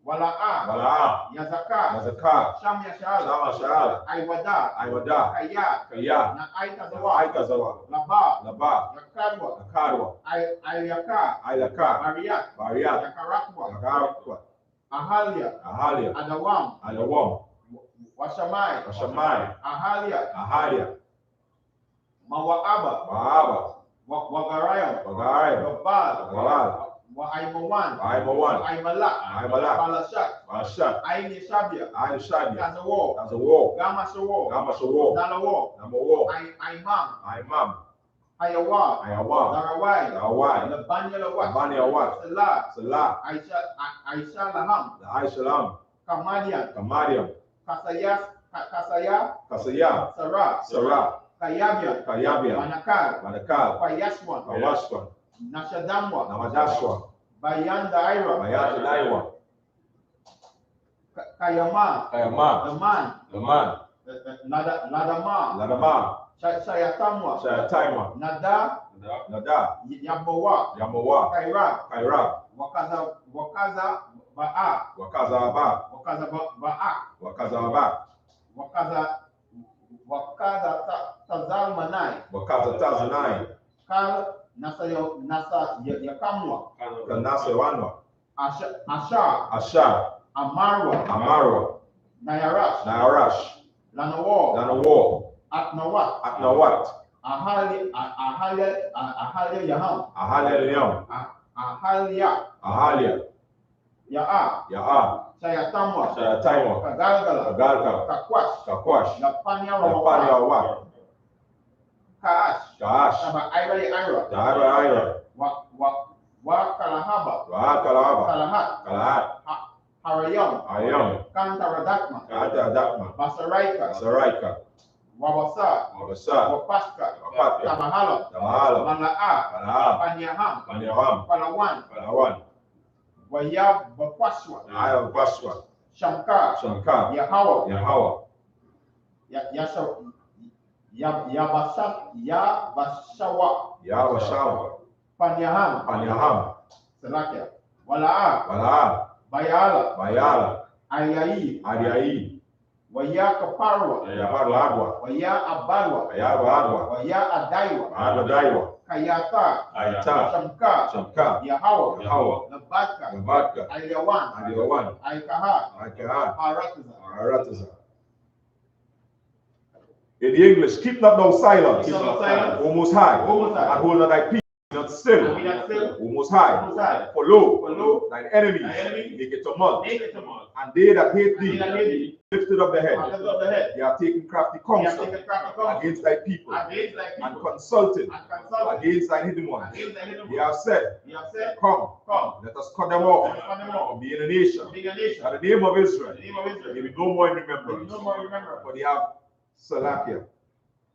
Wala'a, Yazaka, Sham Yashala, Iwada, Kaya, Aitazawa, Laba, Yakadwa, Ayaka, Bariat, Yakarakwa, Ahalia, Adawam, Washamai, Ahalia, Mawa'aba, Wagarayam, Gabal, Aimawan, Aimawan, Aimalak, Aimalak, Balashak, Balashat, Ainishabia, Aishabia, that's a war, that's a war, Gamashawo, Gamashawo, Nalawo, number war, Imam, Imam, Ayawa, Ayawa, Darawai, Dawai, Labanyalawat, Labanyalawat, Salah, Salah, I.S.H.A.L.A.M, the I.S.H.A.L.A.M, Kamadian, Kamadian, Kasaya, Kasaya, Sarah, Sarah, Kayabian, Kayabian, Manakal, Manakal, Payaswan, Awashwan, Nashadamwa, Namadashwan, Bayanda Ira, Mayata Daiwa, Kayama, Kayama, the the man, Ladama, Ladama, Shayatamwa, Shayataima, Nada, Nada, Yabawa, Yamawa, Kaira, Kaira, Wakaza Ba'a, Wakaza Aba, Wakaza Ba'a, Wakaza Aba, Wakaza Tazalmanai, Wakaza Tazanai, Kal Nasa Yakamwa, Kanasa Wanwa, Asha, Asha, Amarwa, Amarwa, Nayarash, Nairash, Lanawa, Lanawa, Atnawat, Atnawat, Ahalia Yaham, Ahalelium, Ahalia, Ahalia, Ya'a, Shayatamwa, Shayataima, Kagalgala, Galka, Kakwash, Kakwash, Lapanya Wa, Kaash, Kaash, Saba Ira, Ira, Kalahaba, Kalahaba, Kalahat, Kalahat, Harayam, Ayam, Kantaradakma, Kata Dakma, Basaraika, Saraika, Wawasa, Wabasa, Wapaska, Wapatka, Tamahala, Tamahala, Mala'a, Malaha, Panyaham, Panyaham, Palawan, Palawan, Wayab Bakwaswa, Ayam Baswa, Shamka, Shamka, Yahawa, Yahawa, Yabashawa, Yawashawa, Panyaham, Panyaham, Salakia, Wala'a, Walaha, Bayala, Bayala, Ayayi, Adiai, Waya Kaparwa, Yabarladwa, Waya Abadwa, Ayabadwa, Waya Adaiwa, Adadaiwa, Kayata, Ayata, Shamka, Shamka, Yahawa, Yahawa, Nabaka, Nabaka, Ayawan, Adiawan, Aikaha, Akaha, Arataza. Arataza. In the English, keep not thou silence, Keep not thou silence, O Most High, O Most High, and hold not thy peace, not still, and be not still, O Most High, O Most High, for lo, for lo, thine enemies thine enemies make a tumult, make it tumult, and they that hate and they thee that hate thee lifted up the lift head. up the head. They are taking crafty They have counsel taken crafty counsel against thy people, against thy and people, consulted and consulted against thine hidden ones. against thy hidden They ones. have said, They have said, Come, Come, let us cut them off let us cut them off, from being a nation, being a nation, that the name of Israel the name of Israel, may be no more in there is remembrance. no more remembrance. For they have Salakia.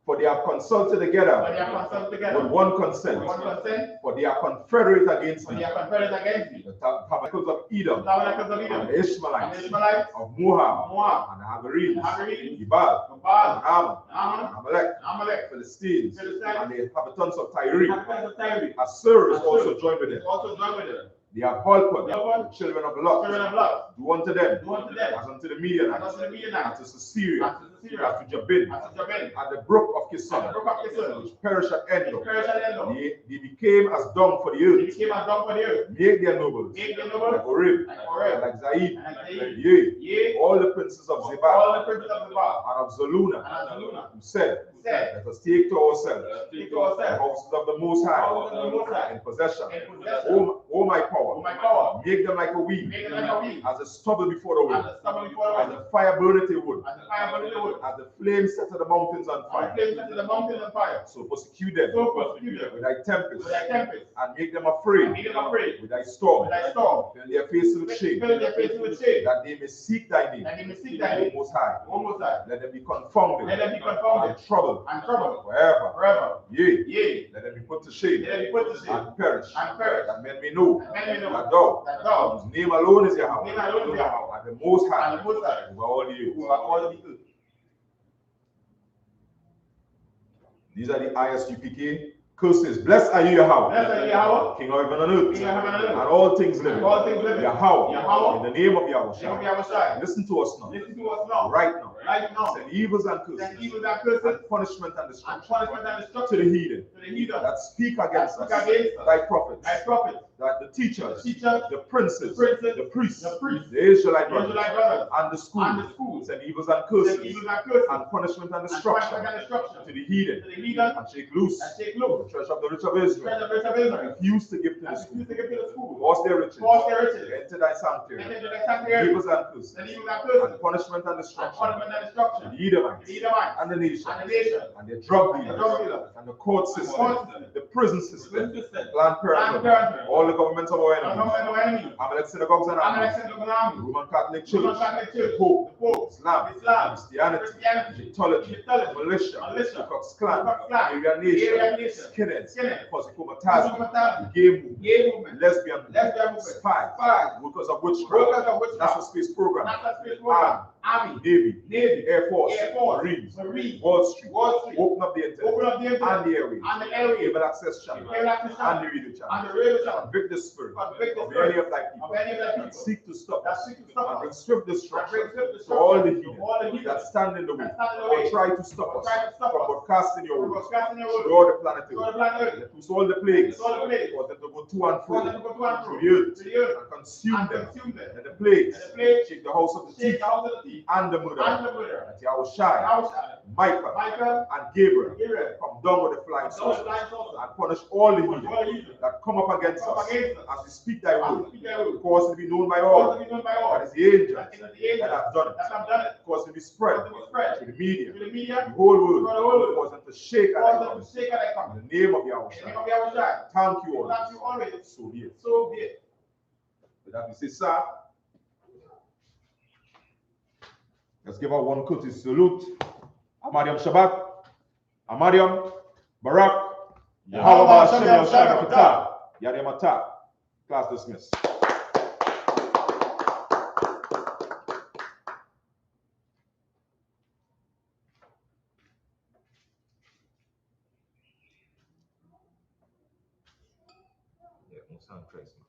For they have consulted For together they have consulted together with one consent. with one consent, For they are confederate against for me. they are confederate against me. The tabernacles of Edom, Tabernacles of and Edom, the Ishmaelites, and the Ishmaelites, of Moab, Moab, and the Hagarenes, and the Hagarenes, Gebal, Baal, and Ammon, Ammon, and Amalek, Amalek, Philistines, Philistines, and the inhabitants of Tyre. inhabitants of Tyre. Assyrians also joined with Is them. also joined with them. They have helped They have the children of Lot. children of Lot. Do unto them Do unto them as unto the Midianites, as unto the Midianites, and to Syria, as to Syria, as to Jabin, as to Jabin, and the brook of and Kison, the brook of Kison, which perish at Endor. perish at Endor. They became as dung for the They earth. became as dung for the earth. Make their nobles Make them like noble, Oreb, like Horeb, like Zaid, and like Zaid. yea, Yea, all the princes of all Zebah, the princes of the Baal, and of Zaluna, and of Zaluna, who said, said, Let us take to ourselves Take to the ourselves houses of the Most High houses of the Most High in possession. in possession. O my O power, my power, make them like a weed, make them like a weed, as a stubble before the as wind, the stubble before the as wind, the fire burneth a wood, as the fire burning the wood, as the flame setteth the mountains on and fire. flames into the mountains on fire. So persecute them So persecute them with thy tempest, with thy tempest, and make them and afraid make them afraid with thy storm, with thy storm, fill their faces with shame, fill their faces with shame, that they may seek thy name, and they may seek thy name, O Most High. O Most High. Let them be confounded Let them be confounded and troubled and troubled forever. forever. Yea, Yea, let them be put to shame let them be put to shame and perish, and perish, that men may know and men may know that thou, that thou, whose name alone is Yahweh, name alone is Yahweh, art the Most High and the Most High, over all the earth. who are all the earth. These are the I.S.U.P.K curses. Blessed are you, Yahweh, Blessed are you, Yahweh, King of heaven and earth, King of heaven and earth, and all things living. and all things living. Yahweh, Yahweh, in the name of name of Yahweh. Yahweh. Listen to us now, Listen to us now, right now. Right now. Send evils and Send curses. evils and curses. And punishment and And destruction. punishment and To destruction. the heathen. To the heathen. That speak against That us. speak against us. Thy prophets. Thy prophets. That the teachers. The teachers. The princes. The princes. The priests. The priests. The Israelite The Israelite brothers. And the schools. And the schools. Send evils and curses. Send evils and curses. And punishment and And destruction. punishment and destruction. To the heathen. To the heathen. And shake loose. And shake loose. The treasure of the rich of Israel. Treasure of the rich of Israel. Refuse to give to the And school. refuse to give to the school. Force their riches. Force their riches. Enter thy sanctuary. Enter thy sanctuary. Evils and curses. Send evils and curses. And punishment and And destruction. punishment and destruction. To the Edomites. The Edomites. And the nation. And the nation. And the drug The dealers. drug dealers. And the court system. court system. The prison system. Prison system. Planned Planned Parenthood. Parenthood. All the governments of our And enemies. government of enemies. Amalek synagogues and Amalek armies. synagogue and army. Roman Catholic Roman Church. Catholic Church. The Pope. The Pope. Islam. Islam. Christianity. Christianity. Egyptology. Egyptology. Militia. Militia. Ku Klux Klan. Ku Klux Klan. Aryan Nation. Aryan Nation. Skinheads. Skinheads. Cosmopolitanism. Cosmopolitanism. Gay movement. Gay movement. Lesbian Lesbian movement. Spies. Spies. Workers of witchcraft. Workers of witchcraft. National Space Program. National Space Program. Army. Navy. Navy. Air Force. Air Force. Marines. Marines. Wall Street. Wall Street. Open up the internet. Open up the internet. And the airwaves. And the airwaves. Cable access channel. Cable access channel. And the radio channel. And the radio channel. Convict the spirit. Convict the of spirit any of thy people. of any of thy That people. seek to stop That us. seek to stop And us. bring swift And destruction. bring swift To destruction all the to heathen all the heathen that stand in the way. that stand in the Or way. try to stop Or us. try to stop From us. broadcasting your From word. broadcasting your word. Throughout the planet Throughout Earth. the planet Earth. Let loose all the plagues. Loose all the plagues. For them to go to and For them to fro. go to and fro. To the earth. To the earth. And consume And them. consume them. Let the plagues. And the plagues shake the house of the shake thief the house of the thief. and the And murderer. the murderer. That Yahushai, Yahushua, Michael, Michael, and Gabriel Gabriel, come down with the flying those sword blind sorcerers, and punish all the all the heathen heathen that come up against come us against us. as we speak thy As we word. speak thy word. Cause it to be known by Cause all. to be known by all. That is the angels That is the angels that have done that it. have done it. Cause it to be spread Cause it to be spread to the media, To the media, the whole world. to the whole world. Cause them to shake at cause thy them coming. to shake at thy In coming. the name of In the name Yahushua. of Yahushua, Thank you all. thank you always. So be it. So be it. With that we say, sir, let's give our one courteous salute. Amariam Shabbat, Amariam, Barak, Yahweh Hashem Yahushua, Yadimata. Class dismissed. Yeah, no sound trace.